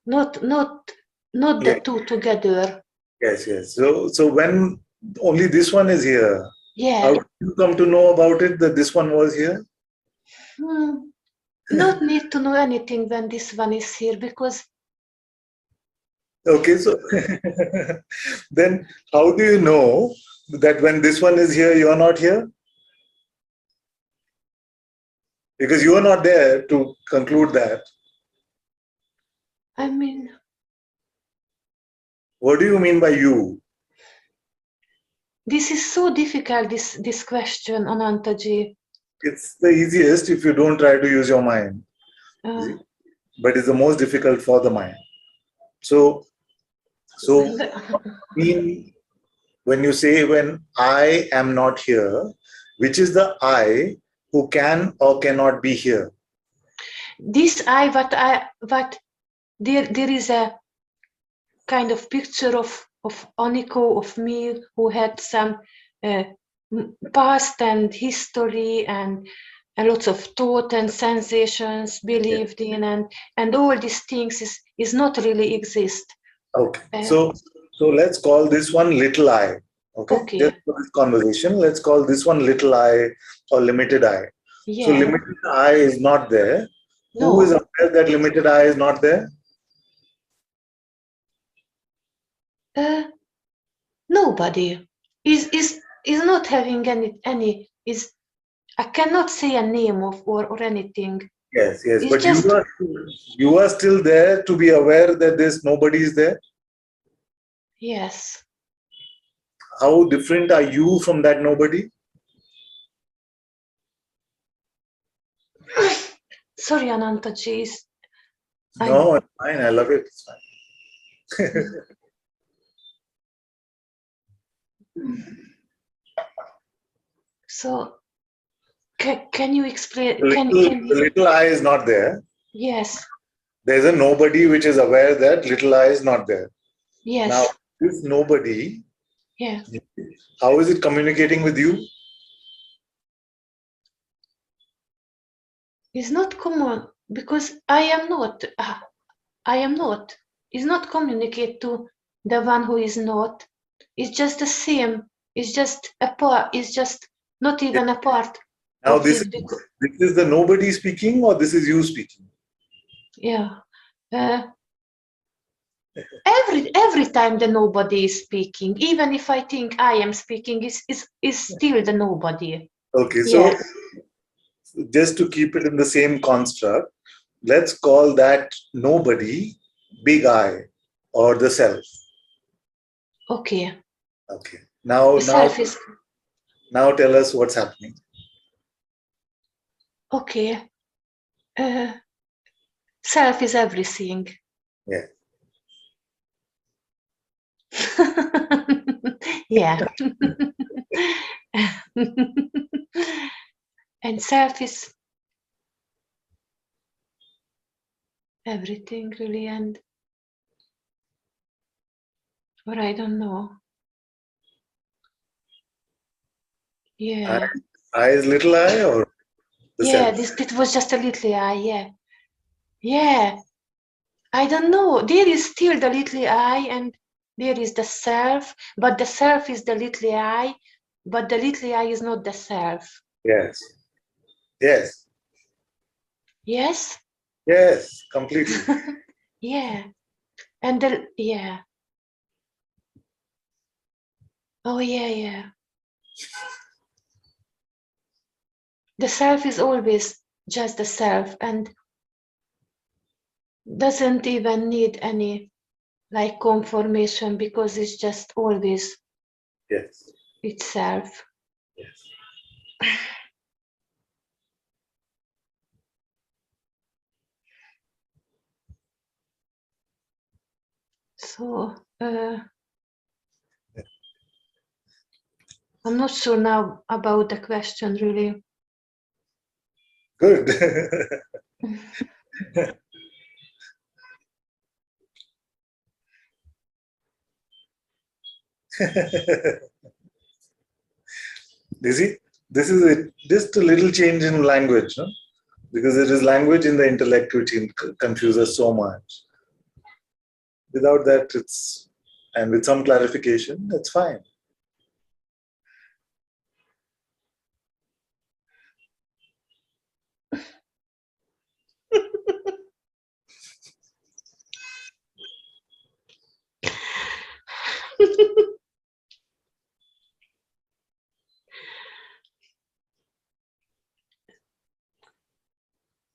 Not the two together. Yes. So when only this one is here, Yeah. how did you come to know about it that this one was here? Not need to know anything when this one is here, because. Okay, so then how do you know that when this one is here, you are not here? Because you are not there to conclude that. I mean. What do you mean by you? This is so difficult, this question, Ananta-ji. It's the easiest if you don't try to use your mind. But it's the most difficult for the mind. So when you say when I am not here, which is the I who can or cannot be here? This I, what there is a kind of picture of Aniko, of me, who had some past and history and lots of thought and sensations believed in, and all these things is not really exist. Okay. So let's call this one little I. Okay. Okay. Just for this conversation, let's call this one little I or limited I. Yeah. So limited I is not there. No. Who is aware that limited I is not there? Nobody is not having any is. I cannot say a name of or anything. Yes, yes. It's But just, you are still there to be aware that there's nobody is there. yes. How different are you from that nobody? Sorry, Ananta-ji. No, it's fine. I love it. It's fine. So, can you explain? The little I is not there. Yes. There's a nobody which is aware that little I is not there. Yes. Now, this nobody, Yeah. how is it communicating with you? It's not common because I am not. I am not. It's not communicate to the one who is not. It's just the same. It's just a part. It's just not even a part. Now, of this is the nobody speaking, or this is you speaking? Yeah. Every time the nobody is speaking, even if I think I am speaking, is still the nobody. Okay, so Yes. just to keep it in the same construct, let's call that nobody big I or the self. Okay. Okay. Now, The self is now tell us what's happening. okay. Self is everything. Yeah. Yeah. And self is everything really, and or I don't know. Yeah. I is little I or the Yeah, self? this was just a little I, yeah. Yeah. I don't know. There is still the little I and there is the self, but the self is the little I, but the little I is not the self. Yes. Yes. Yes? Yes, completely. Yeah. And yeah. Oh, yeah, yeah. The self is always just the self and doesn't even need any like confirmation because it's just always Yes. itself. Yes. So I'm not sure now about the question really. Good. You see, this is just a little change in language, no? Because it is language in the intellect which confuses so much. Without that, and with some clarification, it's fine.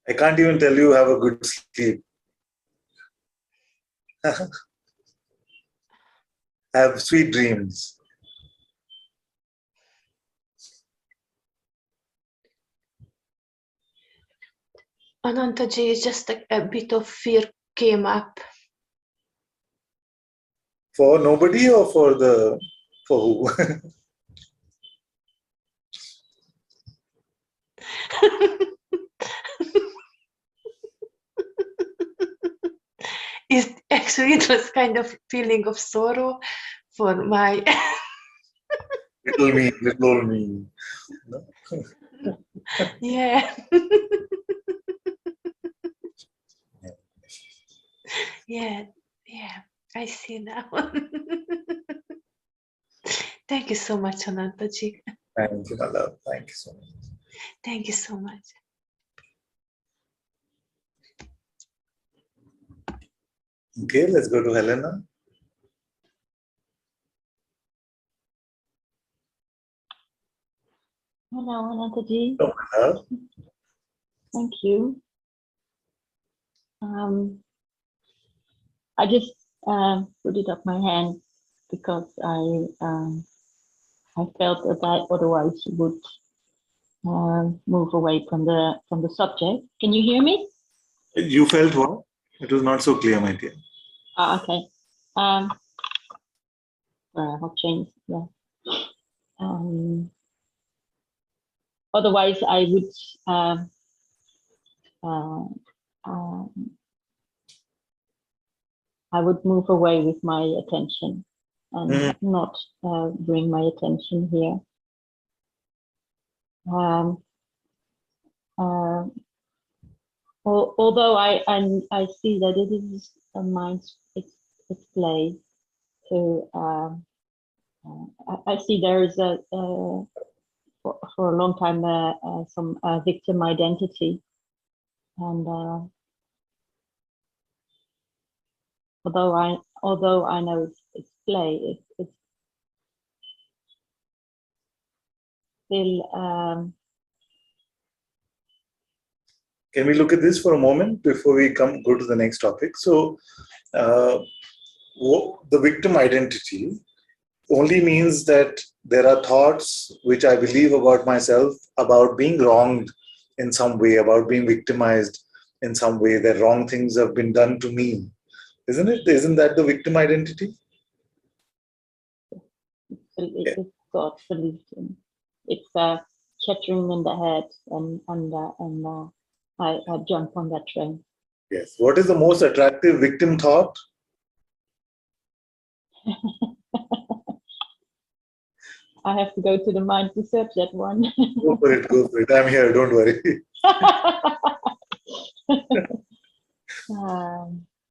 I can't even tell you have a good sleep. Have sweet dreams. Ananta-ji, just a bit of fear came up. For nobody or for who? Actually, it was kind of feeling of sorrow for my little me. No? yeah. Yeah, yeah, I see now. Thank you so much, Ananta-ji. Thank you, my love. Thank you so much. Thank you so much. Okay, let's go to Helena. Hello, Ananta-ji. Oh, my love. Thank you. I just put it up my hand because I felt that I otherwise would move away from the subject. Can you hear me? You felt what? It was not so clear, my dear. Okay. Well, I'll change. Yeah. Otherwise, I would I would move away with my attention and not bring my attention here. Although I see that it is a mind's its play to I see there is for a long time some victim identity, and although I know it's play, it's still. Can we look at this for a moment before we go to the next topic? So, the victim identity only means that there are thoughts which I believe about myself about being wronged in some way, about being victimized in some way, that wrong things have been done to me. Isn't it? Isn't that the victim identity? It's God's solution. It's chattering in the head, and I jump on that train. Yes. What is the most attractive victim thought? I have to go to the mind to search that one. Go for it, go for it. I'm here, don't worry.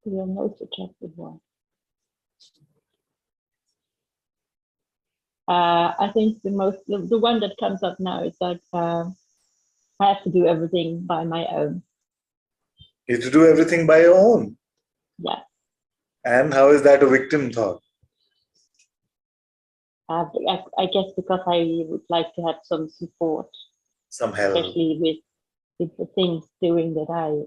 The most attractive one. I think the one that comes up now is that I have to do everything by my own. You have to do everything by your own. Yeah. And how is that a victim thought? I guess because I would like to have some support, Some help. especially with the things doing that I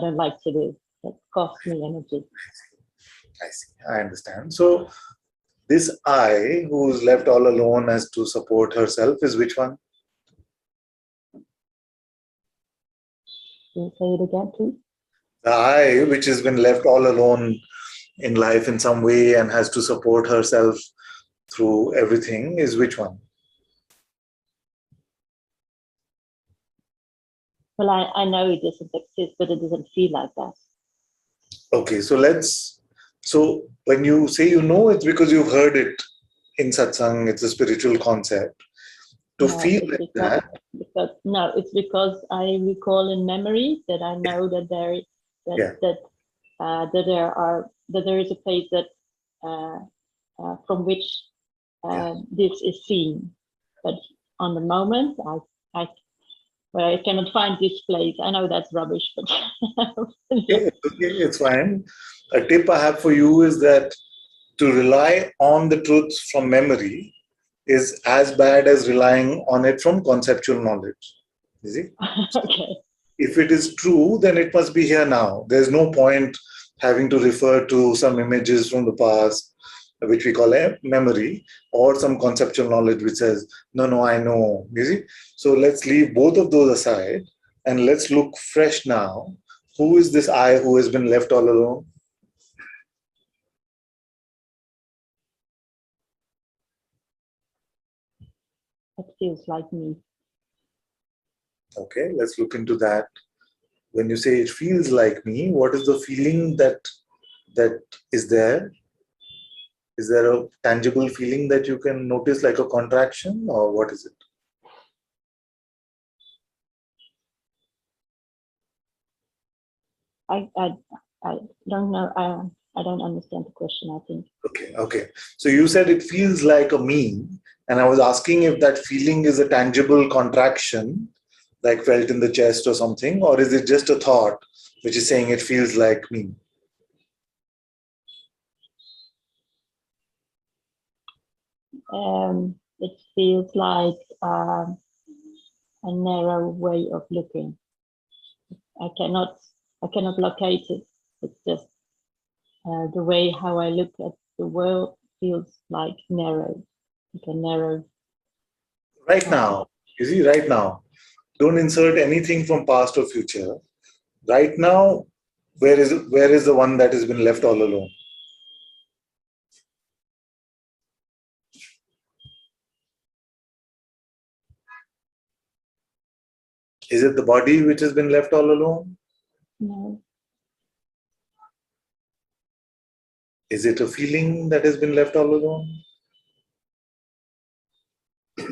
don't like to do, that cost me energy. I see. I understand. So this I who's left all alone has to support herself is which one? Can you say it again, please? The I which has been left all alone in life in some way and has to support herself through everything is which one? Well, I know it doesn't exist, but it doesn't feel like that. Okay, so when you say you know, it's because you've heard it in Satsang, it's a spiritual concept. To feel like that. It's because I recall in memory that I know that there is a place that from which this is seen, but on the moment I cannot find this place. I know that's rubbish, but Okay, it's fine. A tip I have for you is that to rely on the truth from memory is as bad as relying on it from conceptual knowledge. You see? Okay. If it is true, then it must be here now. There's no point having to refer to some images from the past, which we call a memory, or some conceptual knowledge which says, no, I know. You see? So let's leave both of those aside and let's look fresh now. Who is this I who has been left all alone? It feels like me. Okay, let's look into that. when you say it feels like me, what is the feeling that is there? Is there a tangible feeling that you can notice, like a contraction, or what is it? I don't know. I don't understand the question, I think. Okay. So you said it feels like a me, and I was asking if that feeling is a tangible contraction, like felt in the chest or something, or is it just a thought which is saying it feels like me? It feels like a narrow way of looking. I cannot locate it. It's just the way how I look at the world feels like narrow, like a narrow. Right now, you see, right now, don't insert anything from past or future. Right now, where is the one that has been left all alone? Is it the body which has been left all alone? No. Is it a feeling that has been left all alone? I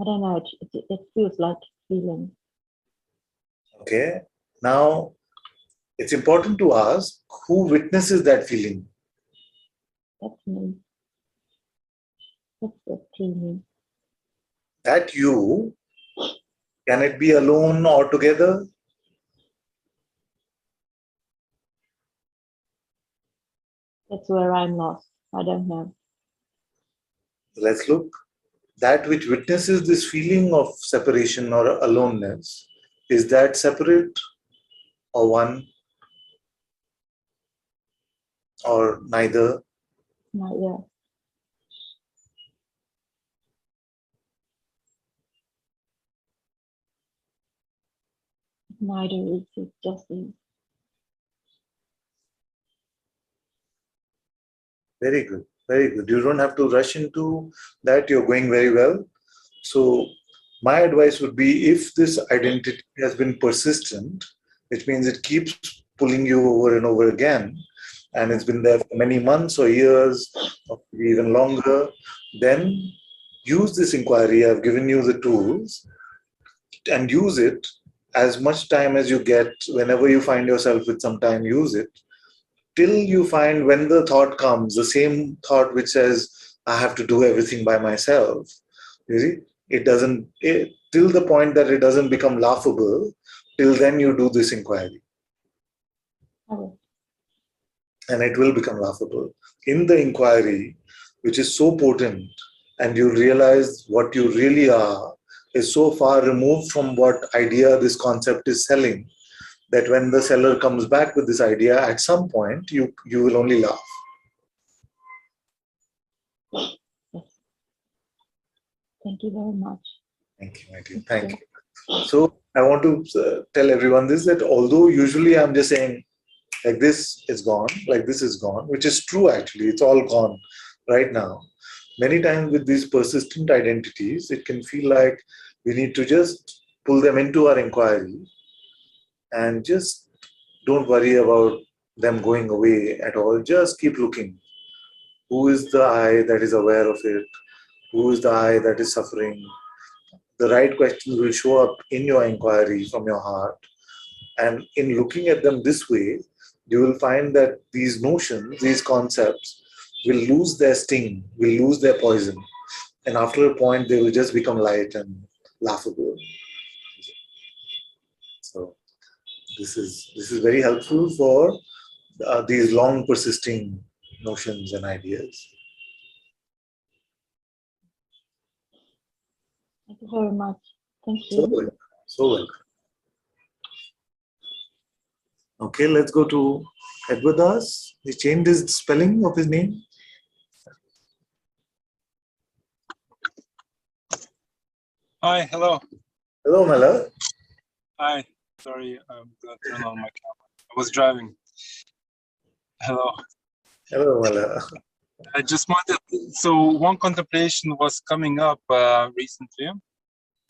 don't know. It feels like feeling. Okay. Now, it's important to ask who witnesses that feeling. That's me. That's the true me. That you, can it be alone or together? That's where I'm lost. I don't know. Let's look. That which witnesses this feeling of separation or aloneness, is that separate or one or neither? Not yet. Neither is it, just is. Very good. Very good. You don't have to rush into that. You're going very well. So my advice would be, if this identity has been persistent, which means it keeps pulling you over and over again, and it's been there for many months or years or even longer, then use this inquiry. I've given you the tools, and use it as much time as you get. Whenever you find yourself with some time, use it till you find, when the thought comes, the same thought which says, I have to do everything by myself. You see, till the point that it doesn't become laughable, till then you do this inquiry. Okay. And it will become laughable. In the inquiry, which is so potent, and you realize what you really are is so far removed from what idea this concept is selling, that when the seller comes back with this idea, at some point you will only laugh. Yes. Thank you very much. Thank you, my dear. Thank you. So I want to tell everyone this, that although usually I'm just saying, like this is gone, like this is gone, which is true actually, it's all gone right now. Many times with these persistent identities, it can feel like we need to just pull them into our inquiry and just don't worry about them going away at all. Just keep looking. Who is the I that is aware of it? Who is the I that is suffering? The right questions will show up in your inquiry from your heart. And in looking at them this way, you will find that these notions, these concepts, will lose their sting, will lose their poison. And after a point, they will just become light and laughable. So this is very helpful for these long persisting notions and ideas. Thank you very much. Thank you. So welcome. Okay, let's go to Edwardas. He changed his spelling of his name. Hi, hello. Hello, Mala. Hi, sorry, I'm gonna turn on my camera. I was driving. Hello. Hello, Mala. I just wanted, so one contemplation was coming up recently,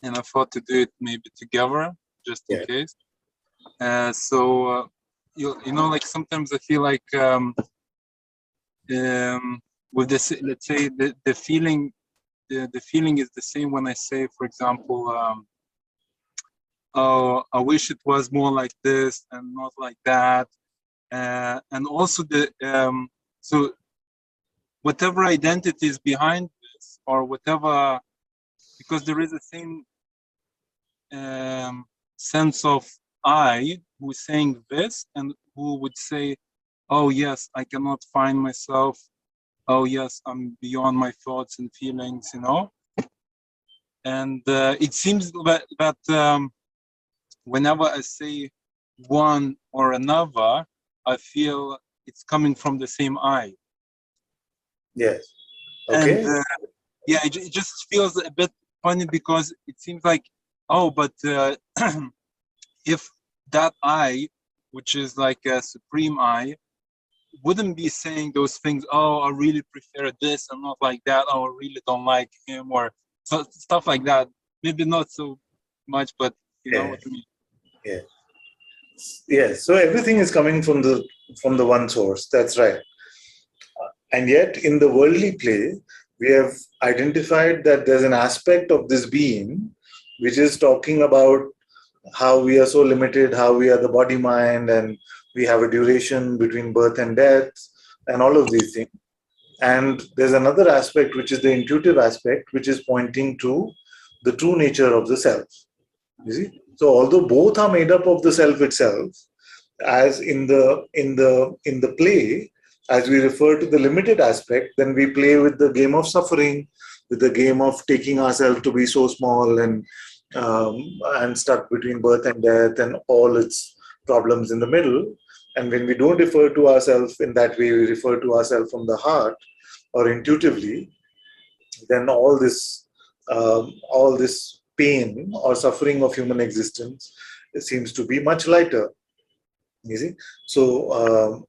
and I thought to do it maybe together, just in case. You know, like sometimes I feel like with this, let's say the feeling, the feeling is the same when I say, for example, oh, I wish it was more like this and not like that, and also so whatever identity is behind this, or whatever, because there is a same sense of I who is saying this, and who would say, oh yes, I cannot find myself, oh yes, I'm beyond my thoughts and feelings, you know. And it seems that whenever I say one or another, I feel it's coming from the same I. Yes. Okay. And yeah, it just feels a bit funny, because it seems like, oh, but if that I, which is like a supreme I, wouldn't be saying those things, oh, I really prefer this and not like that, oh, I really don't like him, or stuff like that. Maybe not so much, but you know what I mean. Yeah. Yes. So everything is coming from the one source. That's right. And yet, in the worldly play, we have identified that there's an aspect of this being which is talking about how we are so limited, how we are the body mind, and we have a duration between birth and death, and all of these things. And there's another aspect, which is the intuitive aspect, which is pointing to the true nature of the self. You see? So although both are made up of the self itself, as in the play, as we refer to the limited aspect, then we play with the game of suffering, with the game of taking ourselves to be so small and stuck between birth and death and all its problems in the middle. And when we don't refer to ourselves in that way, we refer to ourselves from the heart or intuitively, then all this pain or suffering of human existence seems to be much lighter. You see, so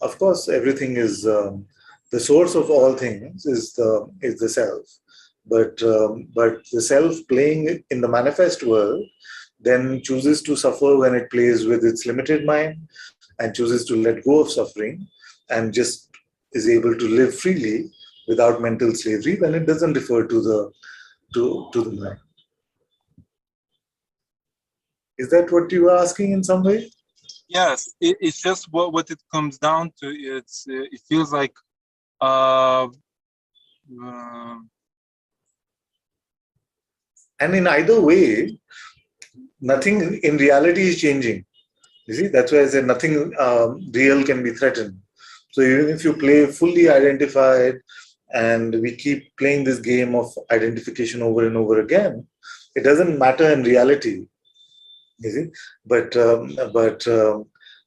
of course everything is the source of all things is the self, but the self playing in the manifest world then chooses to suffer when it plays with its limited mind, and chooses to let go of suffering and just is able to live freely without mental slavery when it doesn't refer to the mind. Is that what you are asking in some way? Yes, it's just what it comes down to. It's it feels like and in either way, nothing in reality is changing. You see, that's why I said nothing real can be threatened. So even if you play fully identified, and we keep playing this game of identification over and over again, it doesn't matter in reality. You see, but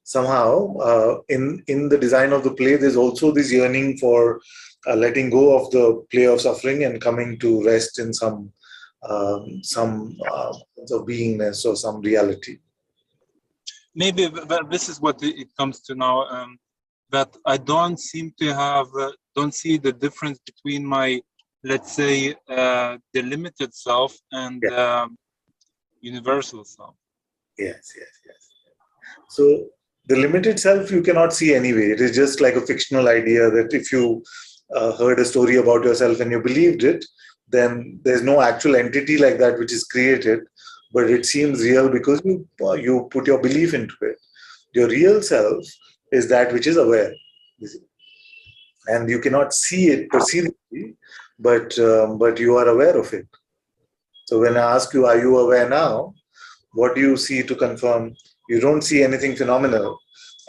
somehow in the design of the play, there's also this yearning for letting go of the play of suffering and coming to rest in some sense of beingness or some reality. maybe this is what it comes to now, that I don't seem to have, don't see the difference between my, let's say, the limited self and universal self. Yes. So the limited self you cannot see anyway. It is just like a fictional idea that if you heard a story about yourself and you believed it, then there's no actual entity like that which is created, but it seems real because you put your belief into it. Your real self is that which is aware, you see? And you cannot see it perceivably, but you are aware of it. So when I ask you, are you aware now? What do you see to confirm? You don't see anything phenomenal,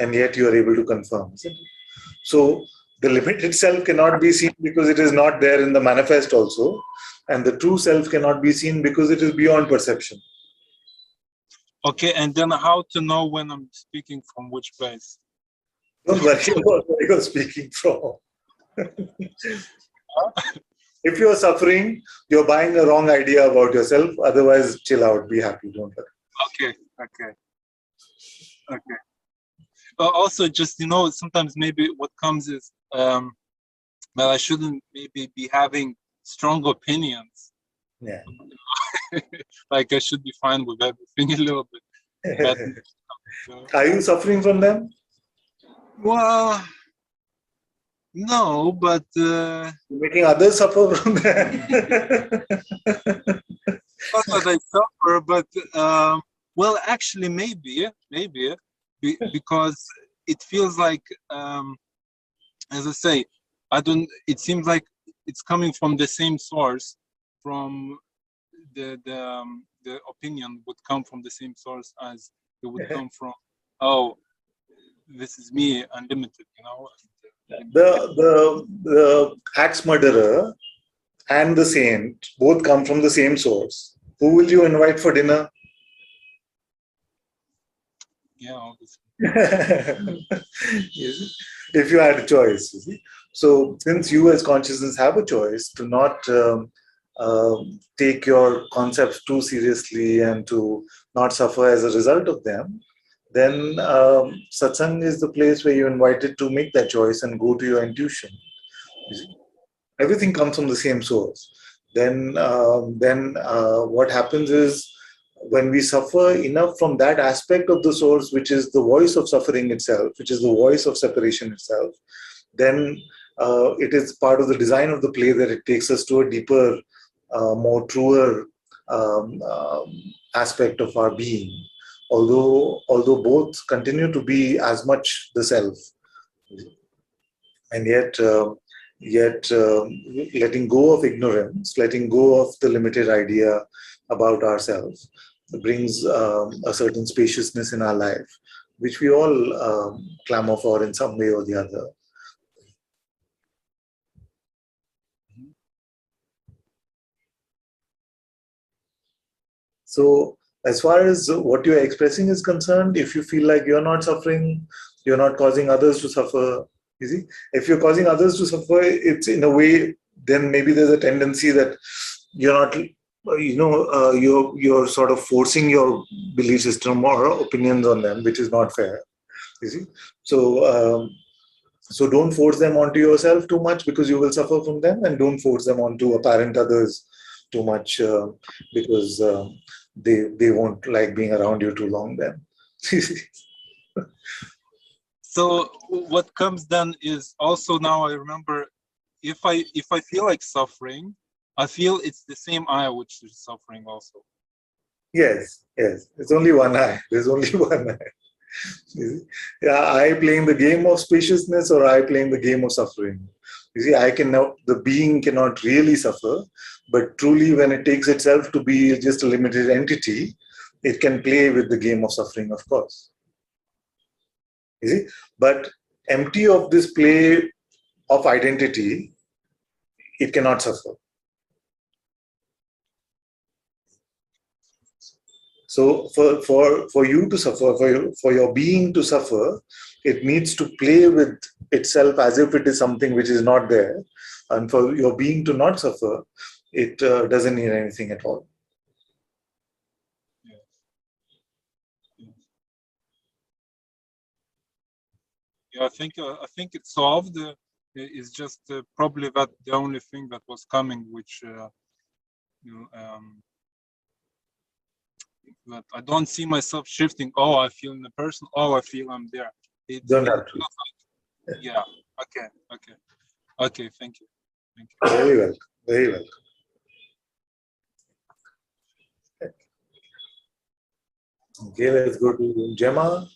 and yet you are able to confirm. So the limited self cannot be seen because it is not there in the manifest also, and the true self cannot be seen because it is beyond perception. Okay, and then how to know when I'm speaking from which place? Don't worry about where you're speaking from. If you're suffering, you're buying a wrong idea about yourself. Otherwise, chill out, be happy, don't worry. Okay. Also, just, you know, sometimes maybe what comes is but I shouldn't maybe be having strong opinions. Yeah. Like I should be fine with everything a little bit. But, Are you suffering from them? well, no, but You're making others suffer from them. not that I suffer, but well, actually, maybe, because it feels like, as I say, I don't. It seems like it's coming from the same source. From the opinion would come from the same source as it would come from. Oh, this is me, unlimited. You know. The axe murderer and the saint both come from the same source. Who will you invite for dinner? Yeah, obviously. If you had a choice, you see. So since you as consciousness have a choice to not take your concepts too seriously and to not suffer as a result of them, then satsang is the place where you're invited to make that choice and go to your intuition. You see? Everything comes from the same source. Then what happens is, when we suffer enough from that aspect of the source, which is the voice of suffering itself, which is the voice of separation itself, then it is part of the design of the play that it takes us to a deeper, more truer aspect of our being. Although both continue to be as much the self, and yet letting go of ignorance, letting go of the limited idea about ourselves, brings a certain spaciousness in our life, which we all clamor for in some way or the other. So, as far as what you're expressing is concerned, if you feel like you're not suffering, you're not causing others to suffer. You see, if you're causing others to suffer, it's in a way, then maybe there's a tendency that you're not, you're sort of forcing your belief system or opinions on them, which is not fair. You see, so don't force them onto yourself too much, because you will suffer from them, and don't force them onto apparent others too much, because they won't like being around you too long then. So what comes then is also, now I remember, if I feel like suffering, I feel it's the same I which is suffering also. Yes. It's only one eye. There's only one eye. You see? Yeah, I playing the game of spaciousness, or I playing the game of suffering. You see, the being cannot really suffer, but truly when it takes itself to be just a limited entity, it can play with the game of suffering, of course. You see, but empty of this play of identity, it cannot suffer. So for you to suffer, for your being to suffer, it needs to play with itself as if it is something which is not there. And for your being to not suffer, it doesn't need anything at all. Yeah, I think it's solved. It's just probably that the only thing that was coming, which that I don't see myself shifting. Oh, I feel in the person. Oh, I feel I'm there. Don't have to. Yeah. Okay. Thank you. Very well. Very well. Okay, let's go to Gemma.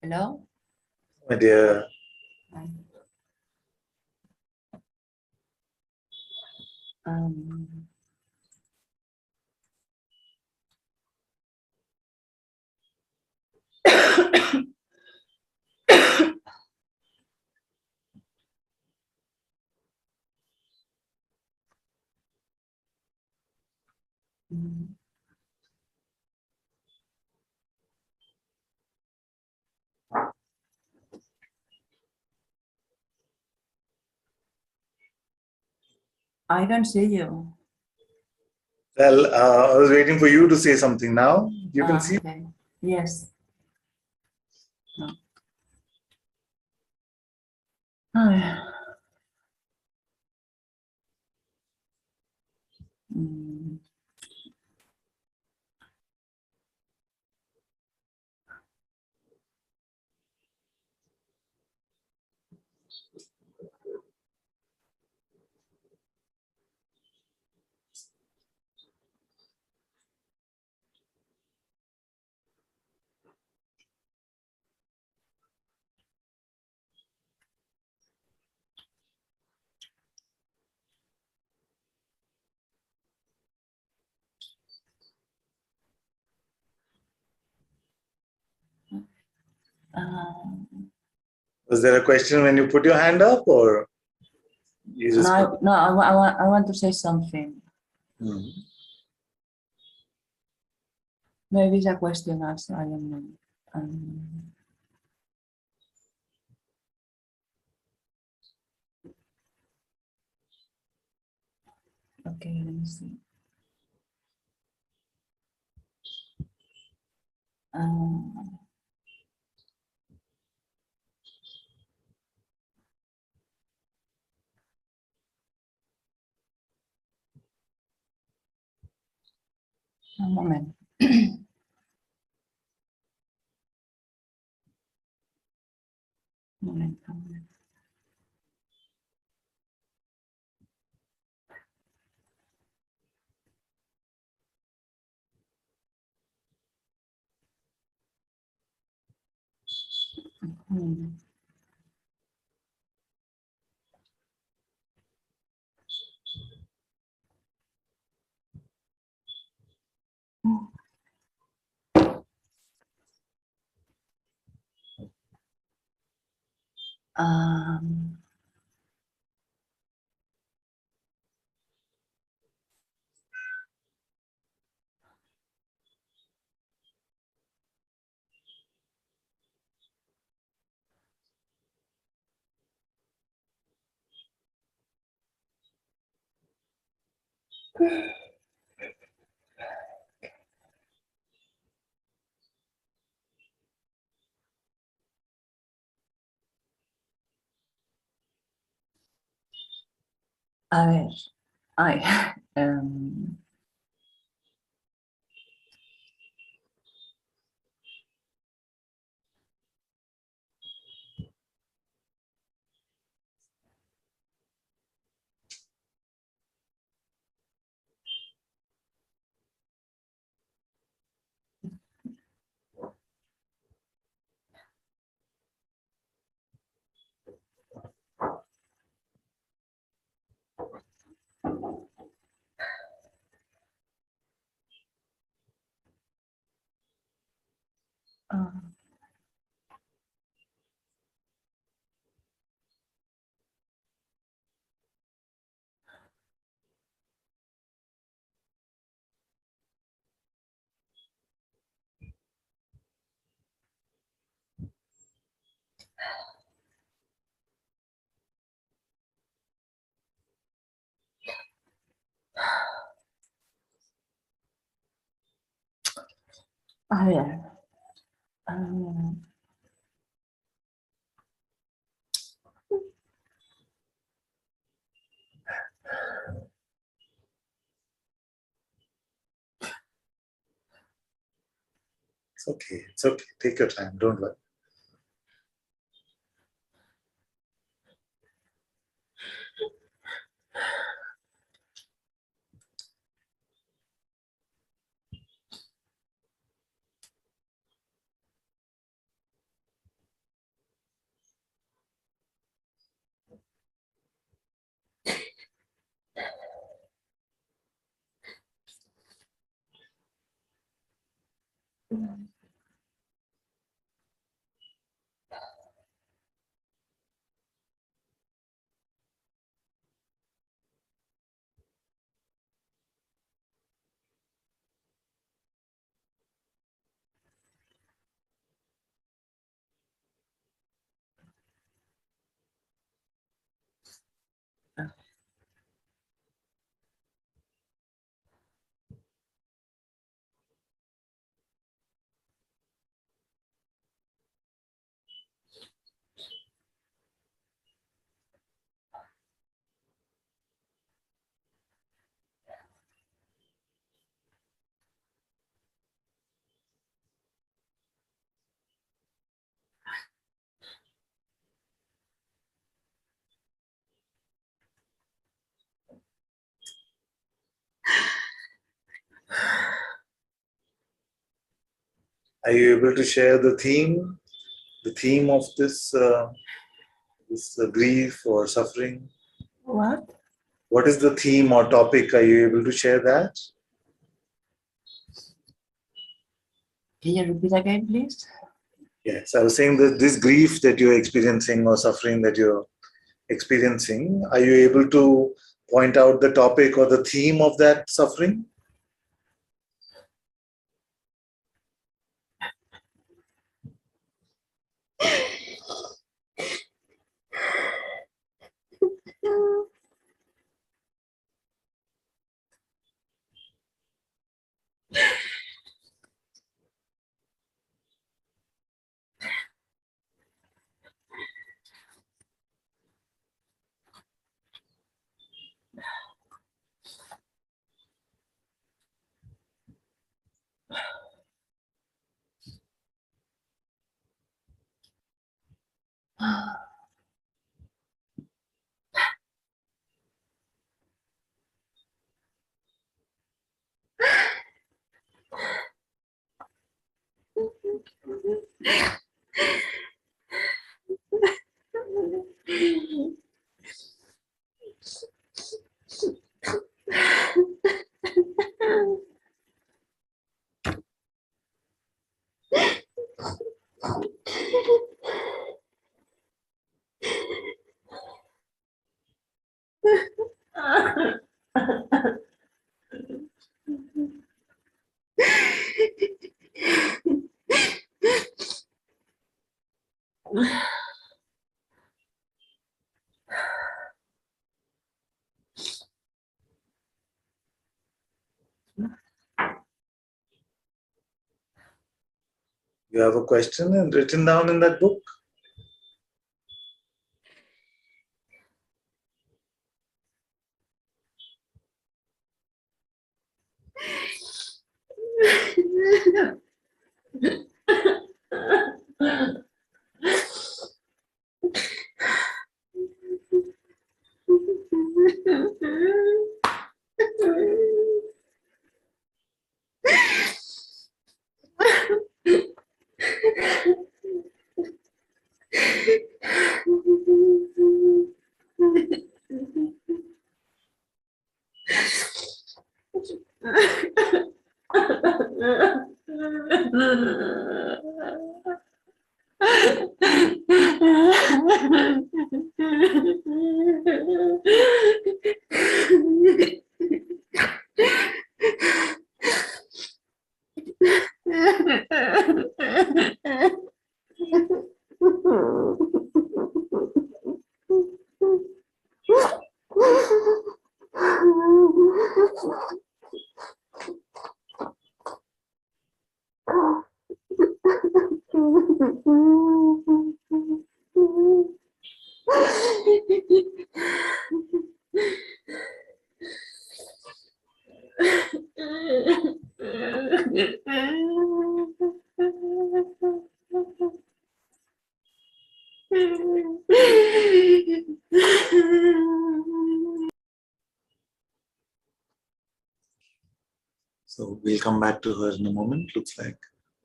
Hello? My dear. I can see you. Well, I was waiting for you to say something now. You can see. Okay. Yes. No. Mm. Was there a question when you put your hand up, or you just? No, I want to say something. Maybe it's a question as I am. Okay, let me see. A moment. Moment. A ver, ay, a ver. It's okay. It's okay. Take your time. Don't worry. Are you able to share the theme of this grief or suffering? What? What is the theme or topic? Are you able to share that? Can you repeat again, please? Yes, I was saying that this grief that you're experiencing or suffering that you're experiencing, are you able to point out the topic or the theme of that suffering? You have a question and written down in that book? So we'll come back to her in a moment. Looks like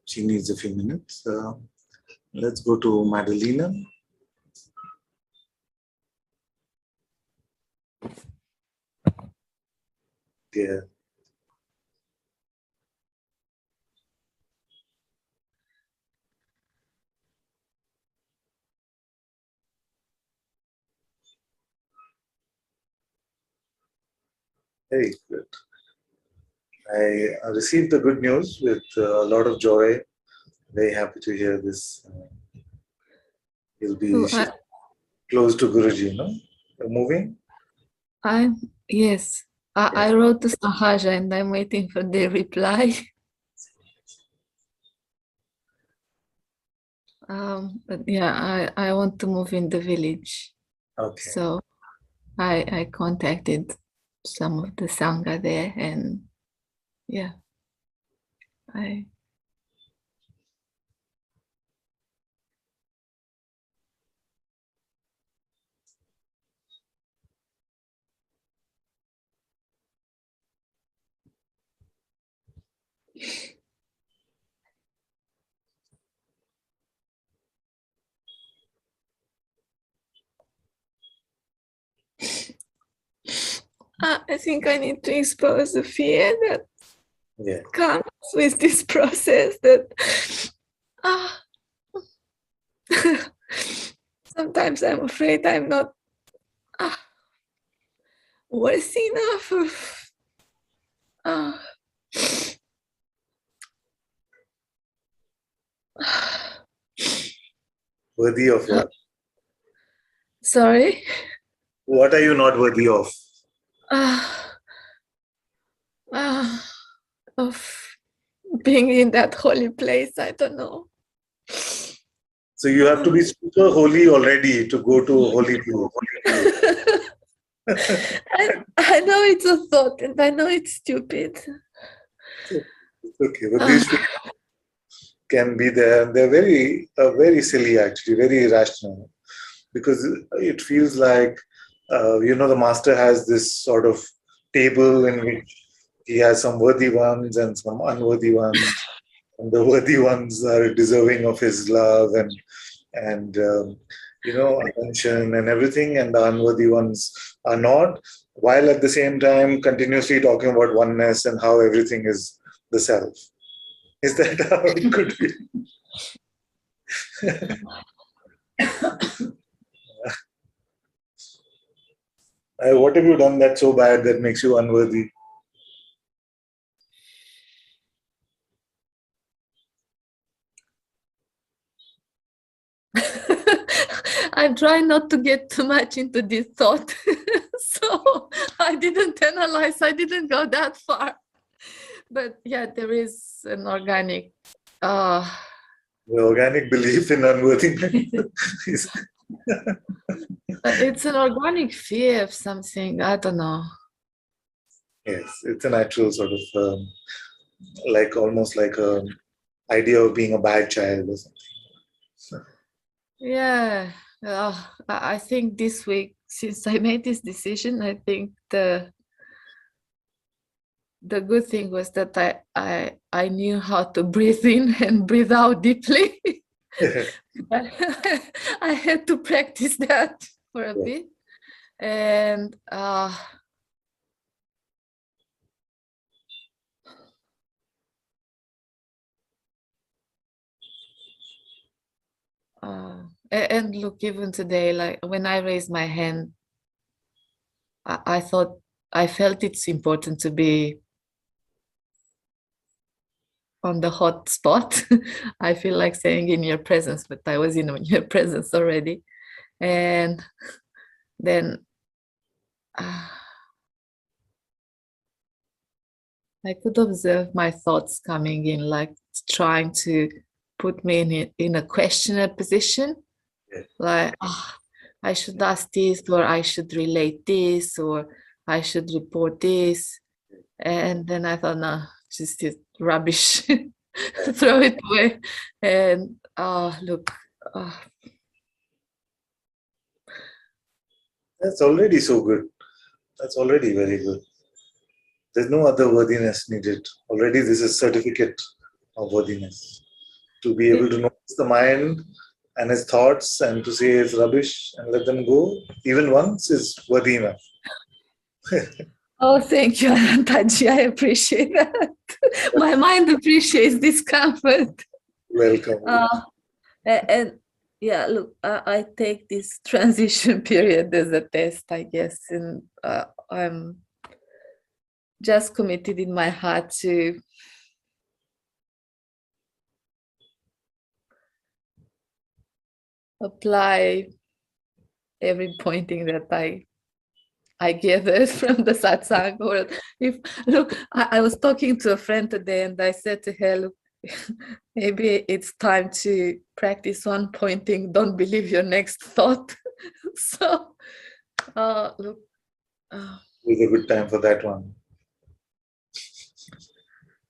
she needs a few minutes. Let's go to Madalena. Dear. Very good. I received the good news with a lot of joy. Very happy to hear this. You'll be close to Guruji, no? You're moving? Yes. I wrote to Sahaja and I'm waiting for the reply. But yeah, I want to move in the village. Okay. So I contacted some of the Sangha there and yeah, I I think I need to expose the fear that Yeah. comes with this process. That sometimes I'm afraid I'm not worthy enough of. Worthy of what? Sorry. What are you not worthy of? Of being in that holy place. I don't know. So you have to be super holy already to go to holy place. I know it's a thought and I know it's stupid. Okay, but these feelings can be there, and they're very silly actually, very irrational, because it feels like the master has this sort of table in which he has some worthy ones and some unworthy ones, and the worthy ones are deserving of his love and attention and everything, and the unworthy ones are not, while at the same time continuously talking about oneness and how everything is the self. Is that how it could be? What have you done that's so bad that makes you unworthy? I try not to get too much into this thought. So I didn't analyze, I didn't go that far. But yeah, there is an organic The organic belief in unworthiness. it's an organic fear of something. I don't know. Yes, it's a natural sort of almost like a idea of being a bad child or something. Yeah, I think this week, since I made this decision, I think the good thing was that I knew how to breathe in and breathe out deeply. I had to practice that for a bit, and and look, even today, like when I raised my hand, I felt it's important to be on the hot spot. I feel like saying in your presence, but I was in your presence already. And then I could observe my thoughts coming in, like trying to put me in a questioner position. Like, I should ask this, or I should relate this, or I should report this. And then I thought, no, just rubbish. Throw it away. And look. That's already so good. That's already very good. There's no other worthiness needed. Already this is certificate of worthiness. To be able to notice the mind and his thoughts and to say it's rubbish and let them go, even once, is worthy enough. Oh, thank you, Ananta-ji. I appreciate that. My mind appreciates discomfort. Welcome. And yeah, look, I take this transition period as a test, I guess, and I'm just committed in my heart to apply every pointing that I gathered from the satsang. Or I was talking to a friend today, and I said to her, look, maybe it's time to practice one pointing. Don't believe your next thought. So, look. It's a good time for that one.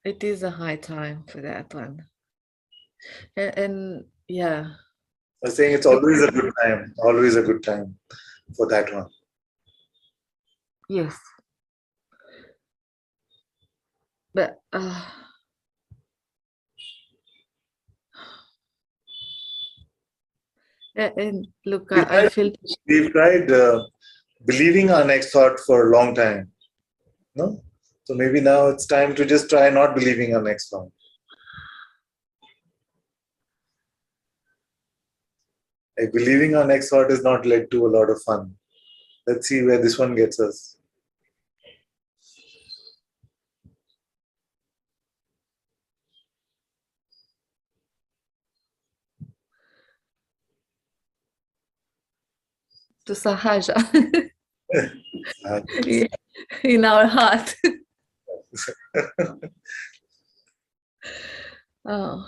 It is a high time for that one. And yeah. I was saying it's always a good time. Always a good time for that one. Yes. But and look, I feel we've tried believing our next thought for a long time. No? So maybe now it's time to just try not believing our next one. Like believing our next thought is not led to a lot of fun. Let's see where this one gets us. To Sahaja. Uh, In our heart. Oh.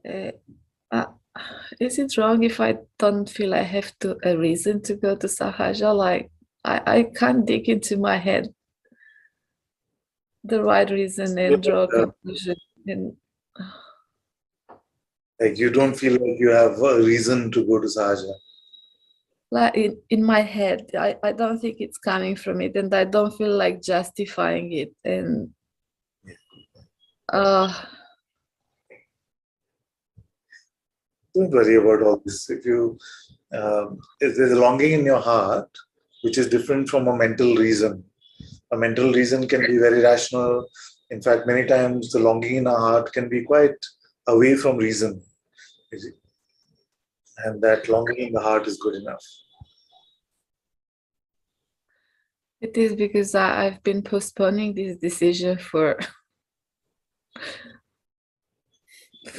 Uh, is it wrong if I don't feel I have a reason to go to Sahaja? Like I can't dig into my head the right reason and draw a conclusion. And like you don't feel like you have a reason to go to Sahaja. like in my head, I don't think it's coming from it, and I don't feel like justifying it. And don't worry about all this. If there's a longing in your heart, which is different from a mental reason. A mental reason can be very rational. In fact, many times the longing in our heart can be quite away from reason. You see? And that longing in the heart is good enough. it is because I've been postponing this decision for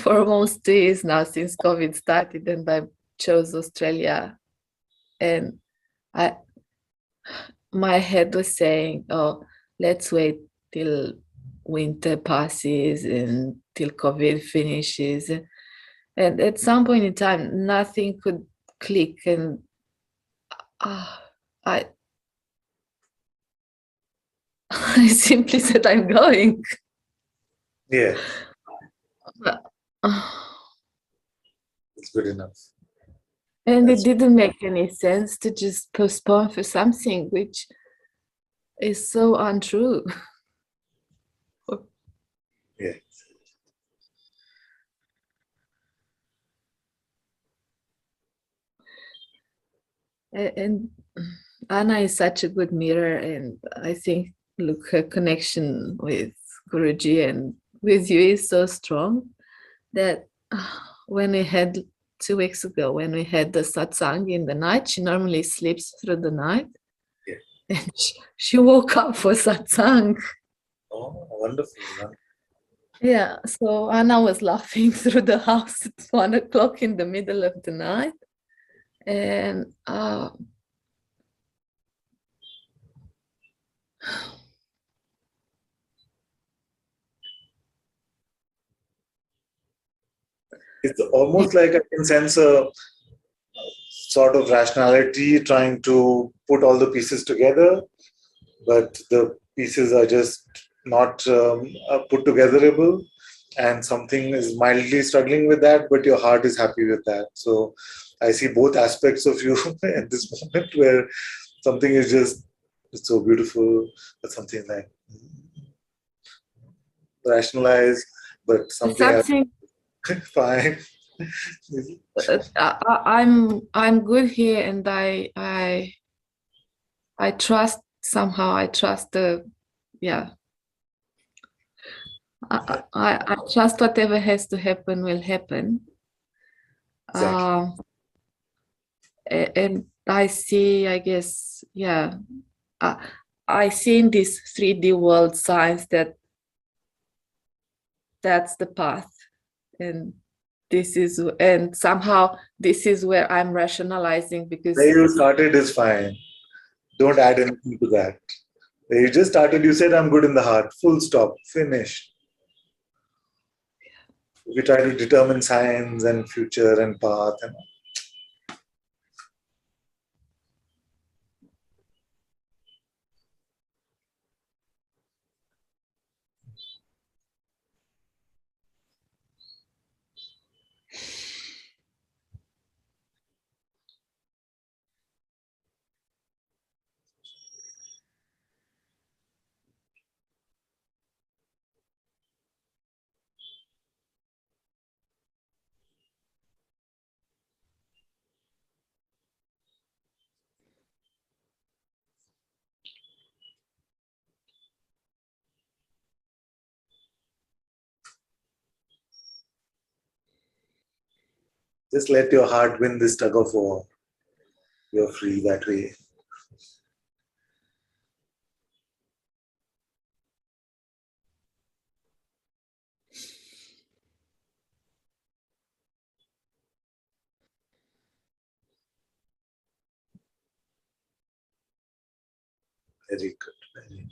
almost 2 years now, since COVID started, and I chose Australia. And my head was saying, oh, let's wait till winter passes and till COVID finishes. And at some point in time, nothing could click, and I I simply said, I'm going. Yeah, But, it's good enough. and it didn't make any sense to just postpone for something which is so untrue. Yeah. And Anna is such a good mirror, and I think, look, her connection with Guruji and with you is so strong that when we had 2 weeks ago, when we had the satsang in the night, she normally sleeps through the night. Yeah. And she woke up for satsang. Oh, wonderful. Yeah, so Anna was laughing through the house at 1 o'clock in the middle of the night. And it's almost like I can sense a sort of rationality trying to put all the pieces together, but the pieces are just not put togetherable, and something is mildly struggling with that, but your heart is happy with that. So I see both aspects of you at this moment, where something is just it's so beautiful, but something like rationalized, but something else. Fine. I'm good here, and I trust somehow. I trust I trust whatever has to happen will happen. Exactly. And I see, I guess, I see in this 3D world signs that that's the path, and somehow this is where I'm rationalizing, because Where you started is fine. Don't add anything to that. Where you just started, you said, I'm good in the heart. Full stop. Finish. We try to determine signs and future and path and all. Just let your heart win this tug of war. You're free that way. Very good. Very good.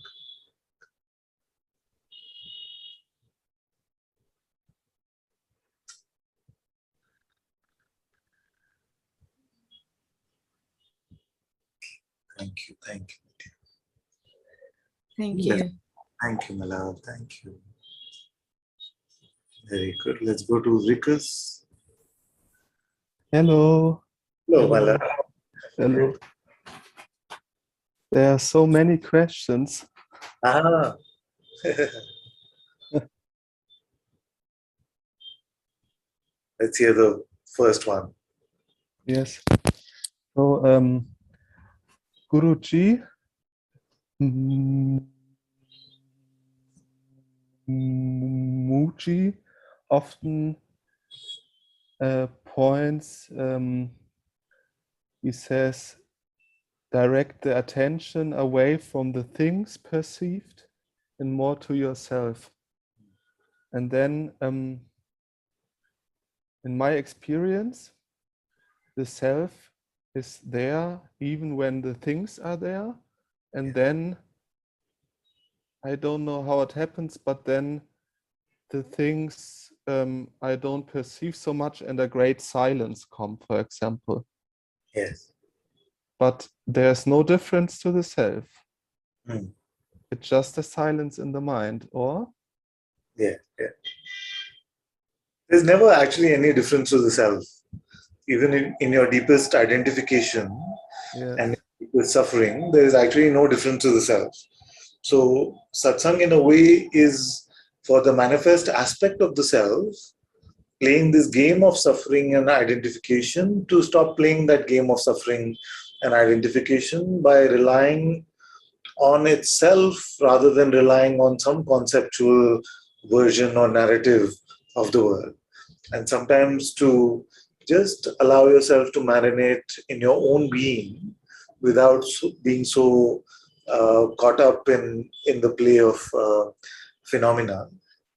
Thank you. Thank you. Thank Yes. you. Thank you, my love. Thank you. Very good. Let's go to Rikus. Hello. Hello, my love. Hello. There are so many questions. Ah. Let's hear the first one. Yes. So, Guruji, Muji often points, he says, direct the attention away from the things perceived and more to yourself. And then, in my experience, the self is there even when the things are there. And then, I don't know how it happens, but then the things I don't perceive so much and a great silence come, for example. Yes. But there's no difference to the self. Mm. It's just a silence in the mind, or? Yeah. Yeah. There's never actually any difference to the self. Even in your deepest identification Yes. and with suffering, there is actually no difference to the self. So satsang in a way is for the manifest aspect of the self, playing this game of suffering and identification, to stop playing that game of suffering and identification by relying on itself rather than relying on some conceptual version or narrative of the world. And sometimes to just allow yourself to marinate in your own being without being so caught up in the play of phenomena,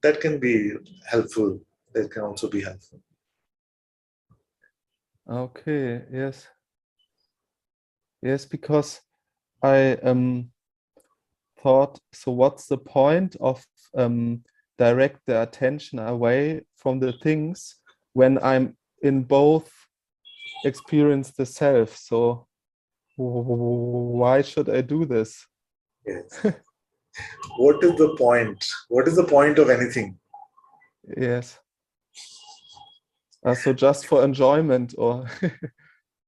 that can be helpful. That can also be helpful. Okay, yes. Yes, because I thought, so what's the point of direct the attention away from the things when I'm in both experience the self? So why should I do this? Yes. What is the point? What is the point of anything? Yes. So just for enjoyment, or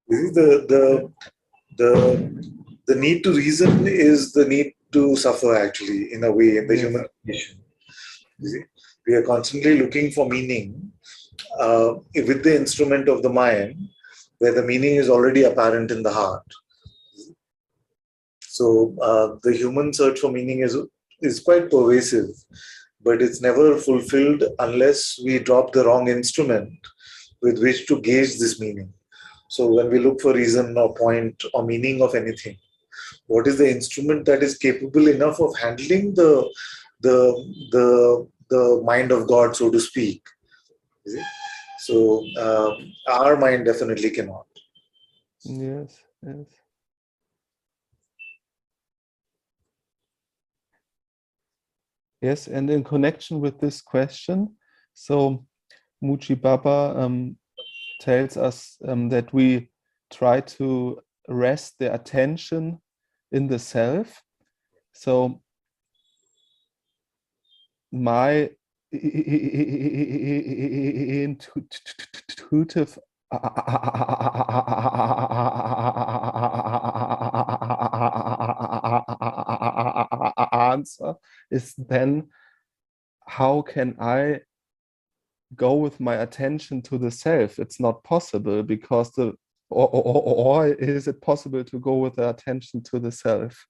This is the need to reason is the need to suffer, actually, in a way, in the Yes. human condition. You see, we are constantly looking for meaning with the instrument of the mind, where the meaning is already apparent in the heart. So the human search for meaning is quite pervasive, but it's never fulfilled unless we drop the wrong instrument with which to gauge this meaning. So when we look for reason or point or meaning of anything, what is the instrument that is capable enough of handling the mind of God, so to speak? Is it? So our mind definitely cannot. yes, yes. Yes, and in connection with this question, so Muji Baba tells us that we try to rest the attention in the self. So my intuitive answer is then, how can I go with my attention to the self? It's not possible, because or is it possible to go with the attention to the self?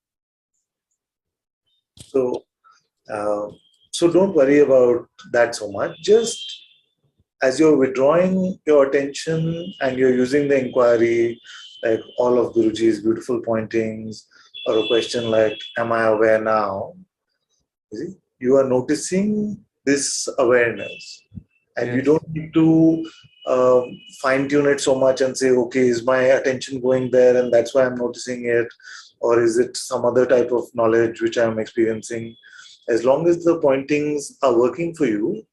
So so don't worry about that so much. Just as you're withdrawing your attention and you're using the inquiry, like all of Guruji's beautiful pointings, or a question like, am I aware now? You see, you are noticing this awareness, and you Yes. don't need to fine tune it so much and say, okay, is my attention going there and that's why I'm noticing it, or is it some other type of knowledge which I'm experiencing? As long as the pointings are working for you,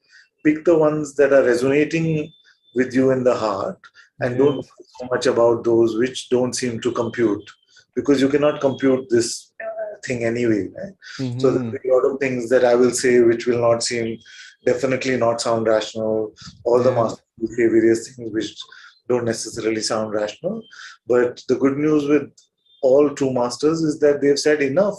pick the ones that are resonating with you in the heart, and don't Yes. worry so much about those which don't seem to compute, because you cannot compute this thing anyway, right? So Mm-hmm. there's a lot of things that I will say which will not seem, definitely not sound rational. All the Yeah. masters will say various things which don't necessarily sound rational. But the good news with all true masters is that they've said enough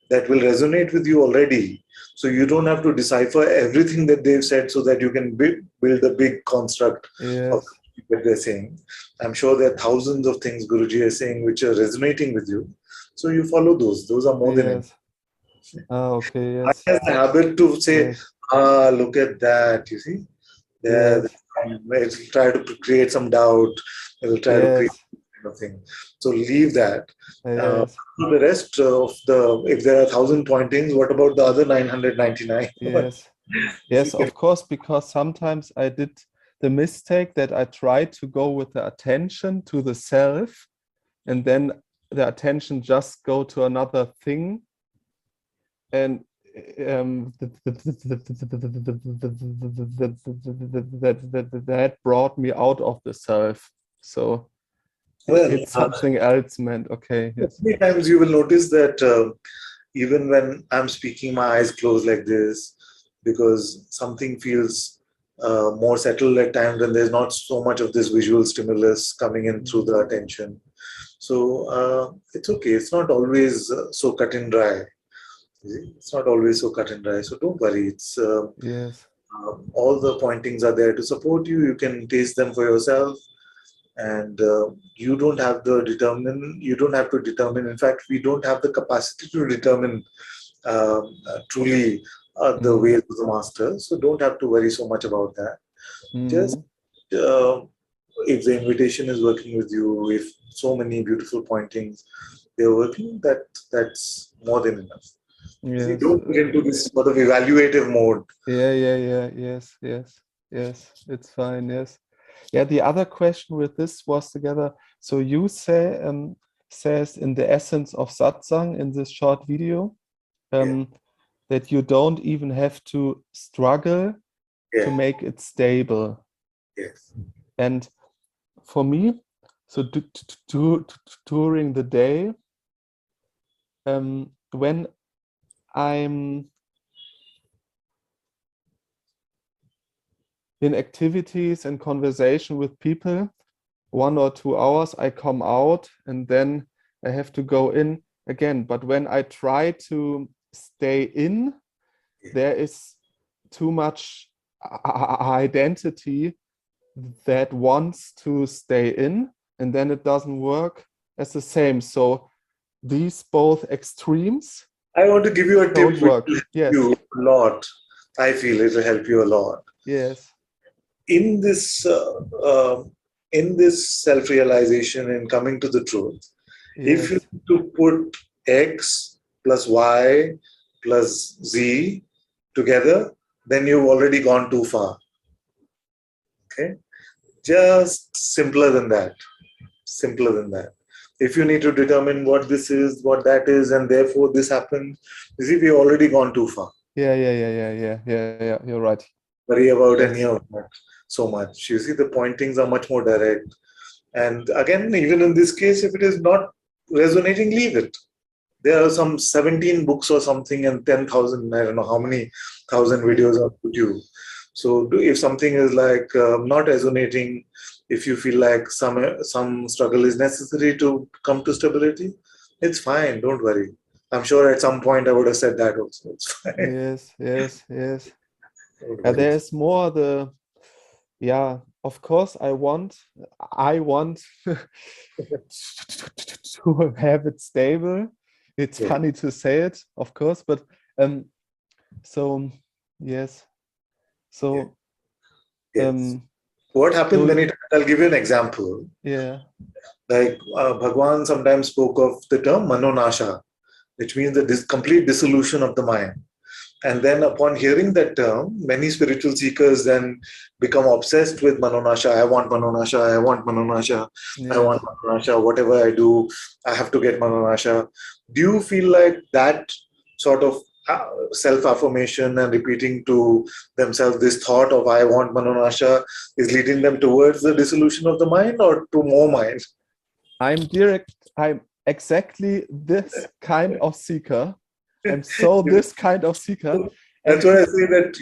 that will resonate with you already. So you don't have to decipher everything that they've said so that you can build a big construct of Yes. what they're saying. I'm sure there are thousands of things Guruji is saying which are resonating with you. So you follow those. Those are more than enough. Yes. Ah, okay. I Yes. have the habit to say, Yes. look at that, you see. There, Yes. it'll try to create some doubt. It'll try to create Yes. kind of thing. So leave that. Yes. The rest of the, if there are 1,000 pointings, what about the other 999? Yes. Yes, of course, because sometimes I did the mistake that I tried to go with the attention to the self, and then the attention just go to another thing, and that brought me out of the self. So Well, it's something else meant. Okay. Yes. many times you will notice that even when I'm speaking, my eyes close like this because something feels more settled at times, and there's not so much of this visual stimulus coming in through the attention. So it's okay. It's not always so cut and dry. It's not always so cut and dry. So don't worry. It's Yes. all the pointings are there to support you. You can taste them for yourself, and you don't have to determine. In fact, we don't have the capacity to determine truly the ways of the master. So don't have to worry so much about that. Just if the invitation is working with you, if so many beautiful pointings they're working, that's more than enough. See, Yes. don't get into this sort of evaluative mode. Yes. It's fine. Yes. Yeah. The other question with this was together. So you say says in the essence of satsang in this short video that you don't even have to struggle to make it stable. Yes. And for me, so during the day, when I'm in activities and conversation with people, 1 or 2 hours, I come out and then I have to go in again. But when I try to stay in, there is too much identity that wants to stay in, and then it doesn't work as the same. So these both extremes I want to give you a tip don't which work. will help Yes. you a lot. I feel it will help you a lot. Yes. In this self-realization and coming to the truth, if you Yes. need to put X plus Y plus Z together, then you've already gone too far. Okay? Just simpler than that. Simpler than that. If you need to determine what this is, what that is, and therefore this happens, you see, we've already gone too far. Yeah. You're right. Worry about Yes. any of that so much. You see, the pointings are much more direct. And again, even in this case, if it is not resonating, leave it. There are some 17 books or something and 10,000, I don't know how many thousand videos on YouTube. So if something is like not resonating, if you feel like some struggle is necessary to come to stability, it's fine. Don't worry. I'm sure at some point I would have said that also. It's fine. Yes. Don't worry. There's more of course I want to have it stable. It's funny to say it, of course, but so yes. So Yes. What happened so- many times, I'll give you an example. yeah, Like Bhagwan sometimes spoke of the term manonasha, which means the complete dissolution of the mind. And then upon hearing that term, many spiritual seekers then become obsessed with manonasha. I want manonasha, I want manonasha, I yes. want manonasha. Whatever I do, I have to get manonasha. Do you feel like that sort of self-affirmation and repeating to themselves this thought of I want manonasha is leading them towards the dissolution of the mind or to more mind? I'm exactly this kind of seeker. I'm so this kind of seeker. That's why I say that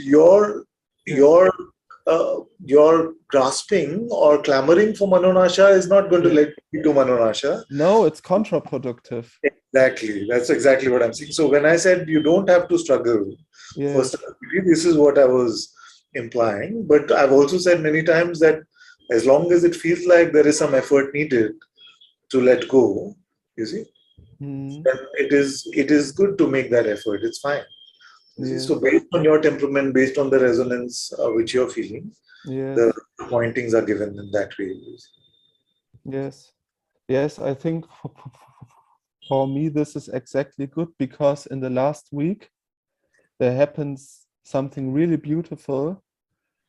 your grasping or clamoring for manonasha is not going to lead you to manonasha. No, it's counterproductive. Exactly. That's exactly what I'm saying. So when I said you don't have to struggle for Yes. stability, this is what I was implying. But I've also said many times that as long as it feels like there is some effort needed to let go, you see, Mm, then it is good to make that effort. It's fine. You see? yes. So based on your temperament, based on the resonance which you're feeling, Yes. the pointings are given in that way. Yes. Yes, I think for me this is exactly good, because in the last week there happens something really beautiful.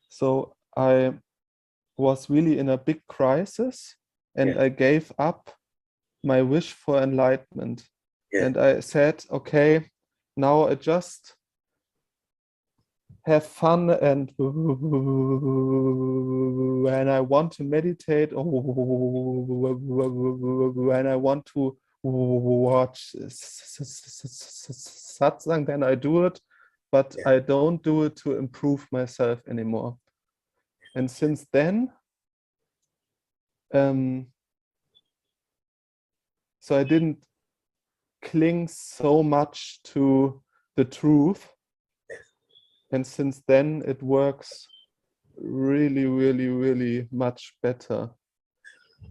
So I was really in a big crisis, and I gave up my wish for enlightenment. And I said, okay, now I just have fun, and when I want to meditate, or when I want to watch Satsang, then I do it, but I don't do it to improve myself anymore. And since then, so I didn't cling so much to the truth. And since then, it works really, really, really much better.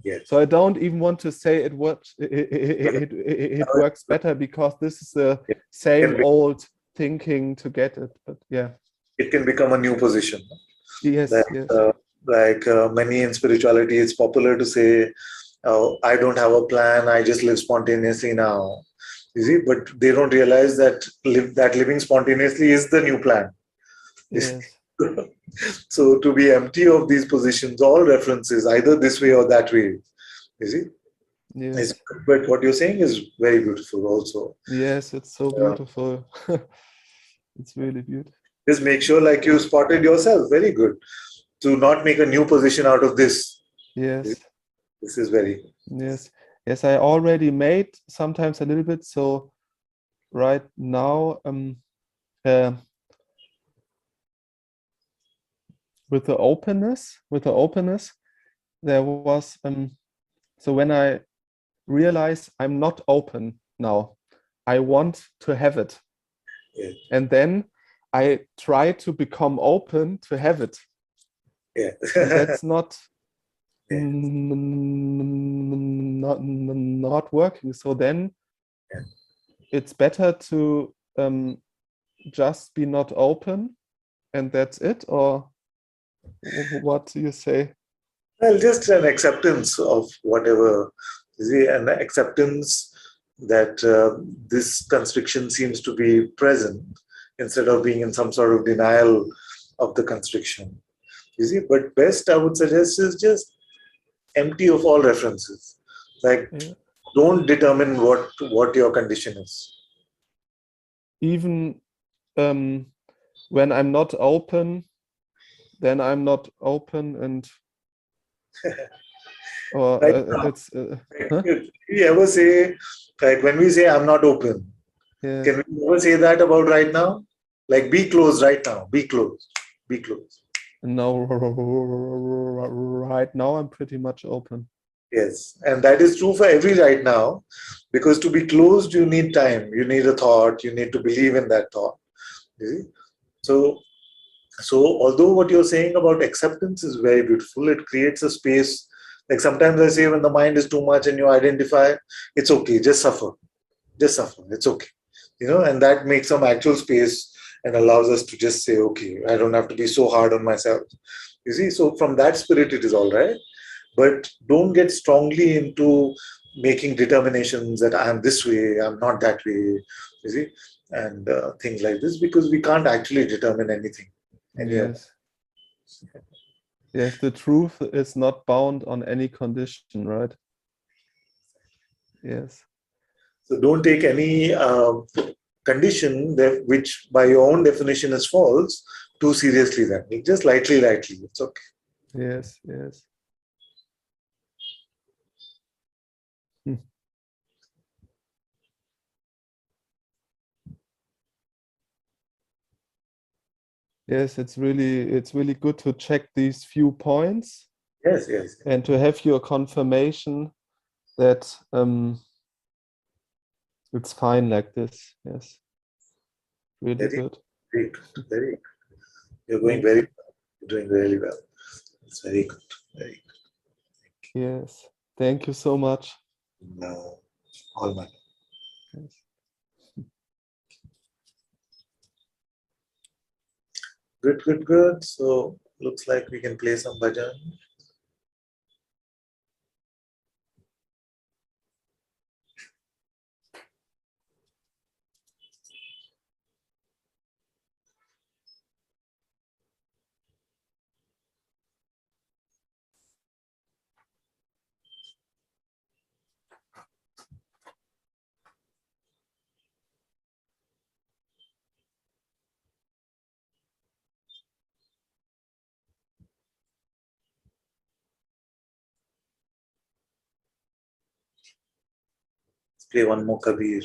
Yes. So I don't even want to say it works. It works better, because this is the same old thinking to get it. But yeah, it can become a new position. Yes, that, yes. Many in spirituality, it's popular to say, I don't have a plan, I just live spontaneously now. You see, but they don't realize that living spontaneously is the new plan. Yes. So to be empty of these positions, all references, either this way or that way, you see. Yes. But what you're saying is very beautiful also. Yes, it's so beautiful. It's really beautiful. Just make sure, like you spotted yourself, very good, to not make a new position out of this. Yes. This is very good. Yes. Yes, I already made sometimes a little bit. So right now, with the openness, there was so when I realize I'm not open now, I want to have it. Yeah. And then I try to become open to have it. Yeah. And that's not not working. So then it's better to just be not open, and that's it. Or what do you say? Well, just an acceptance of whatever, you see, an acceptance that this constriction seems to be present, instead of being in some sort of denial of the constriction. You see, but best I would suggest is just empty of all references. Like, don't determine what your condition is. Even when I'm not open, then I'm not open, and or it's. Can we ever say, like when we say I'm not open, can we ever say that about right now? Like, be closed right now. Be closed. Be closed. No, right now I'm pretty much open. Yes, and that is true for every right now, because to be closed, you need time. You need a thought. You need to believe in that thought. You see? So although what you're saying about acceptance is very beautiful, it creates a space. Like sometimes I say, when the mind is too much and you identify, it's okay, just suffer. Just suffer. It's okay. And that makes some actual space and allows us to just say, okay, I don't have to be so hard on myself. You see, so from that spirit it is all right. But don't get strongly into making determinations that I am this way, I'm not that way, you see, and things like this, because we can't actually determine anything. Yes. Yes, the truth is not bound on any condition, right? Yes. So don't take any condition that, which by your own definition is false, too seriously then. Just lightly, it's okay. Yes, yes. Yes, it's really good to check these few points. Yes, yes. And to have your confirmation that it's fine like this. Yes. Really good. Very good. Very good. You're going very well. You're doing really well. It's very good. Very good. Yes. Thank you so much. No, all my. Yes. Good, good, good. So looks like we can play some bhajan. Let's play one more Kabir.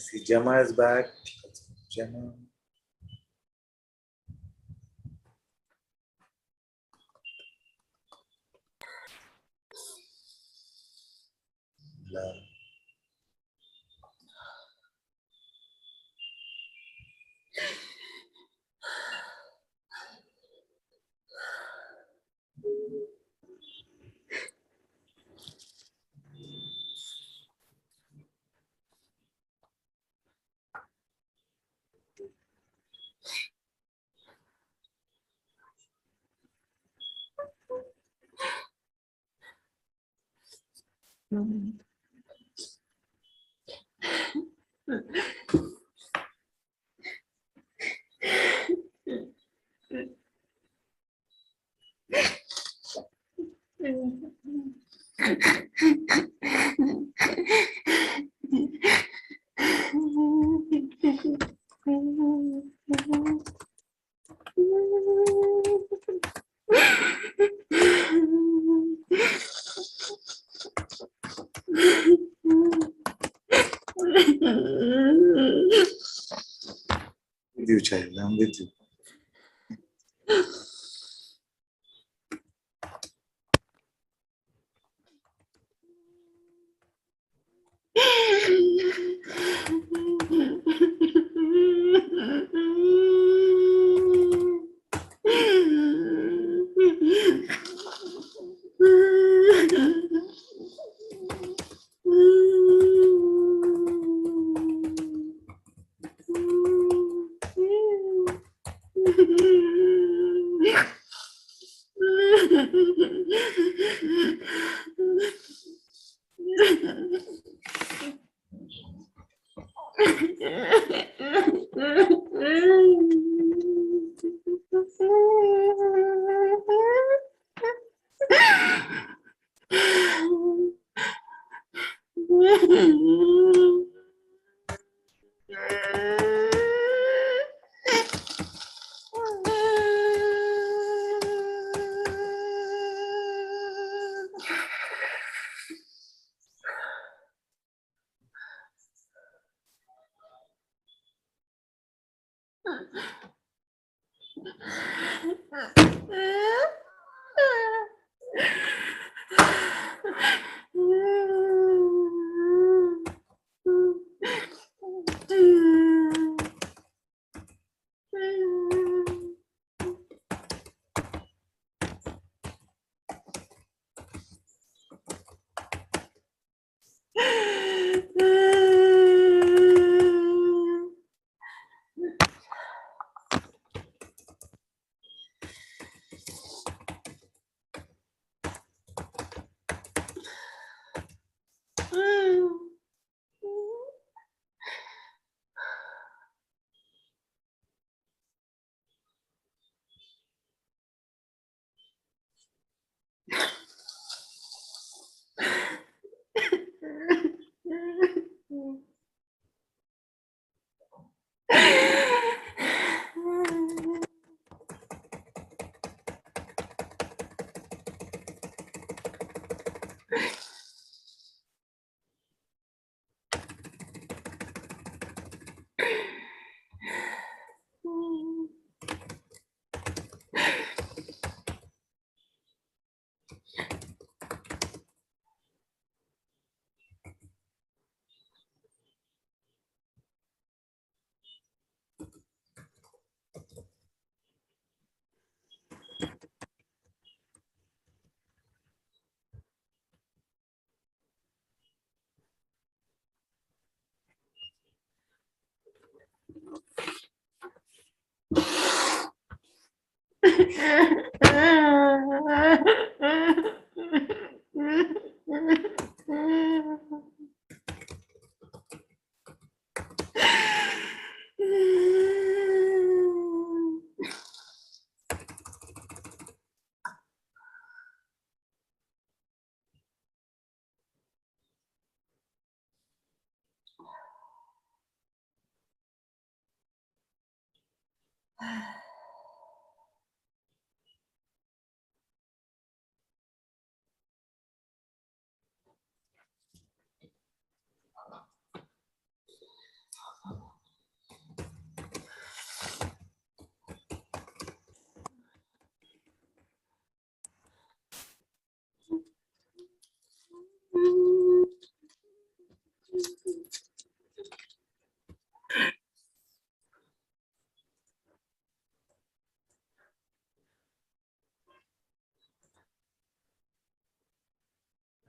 see Gemma is back. Gemma. Love. With you, child. I'm with you.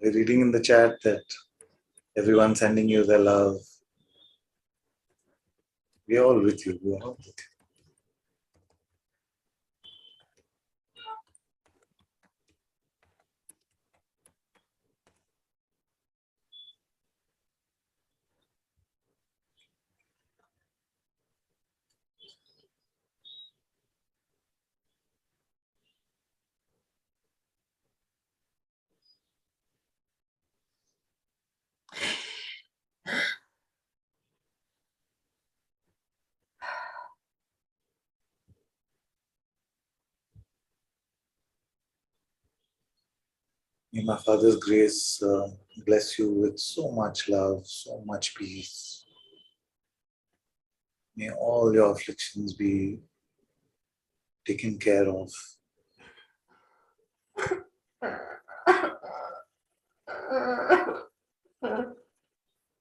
We're reading in the chat that everyone's sending you their love. We're all with you. We're all with you. May my Father's grace bless you with so much love, so much peace. May all your afflictions be taken care of.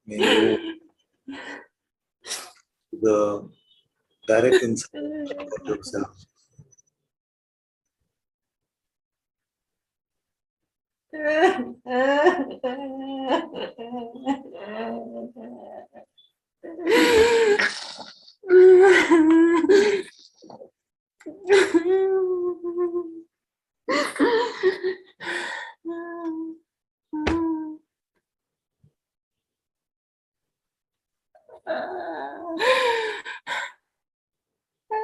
May you the direct insight about yourself.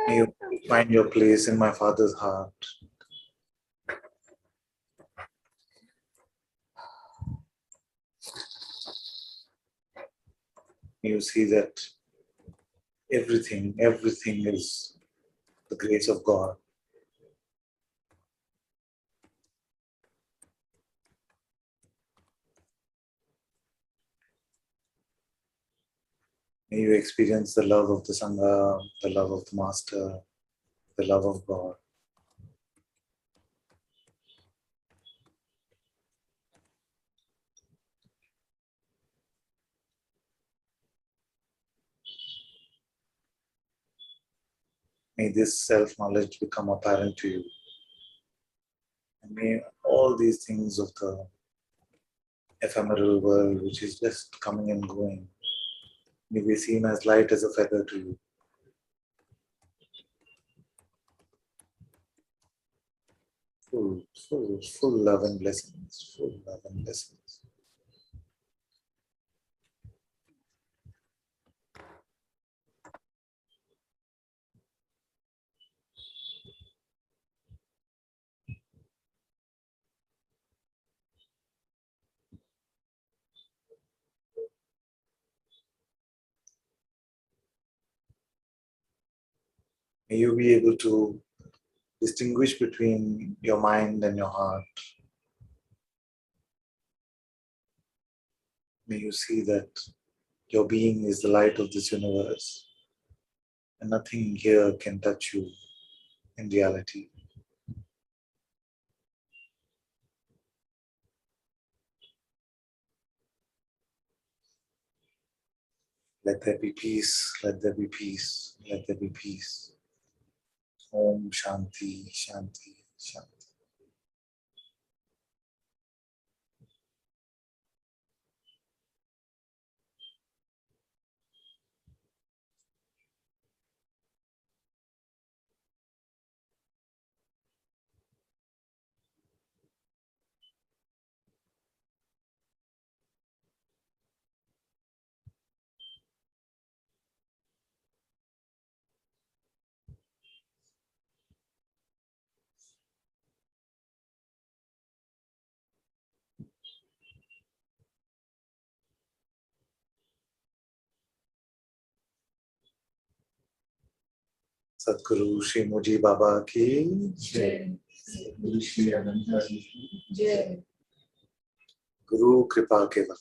May you find your place in my Father's heart. May you see that everything is the grace of God. May you experience the love of the Sangha, the love of the Master, the love of God. May this self-knowledge become apparent to you. And may all these things of the ephemeral world, which is just coming and going, may be seen as light as a feather to you. Full love and blessings, full love and blessings. May you be able to distinguish between your mind and your heart. May you see that your being is the light of this universe, and nothing here can touch you in reality. Let there be peace, let there be peace, let there be peace. Om Shanti, Shanti, Shanti. Sadhguru Shri Muji Baba ki Jai. Guru Kripa Keva.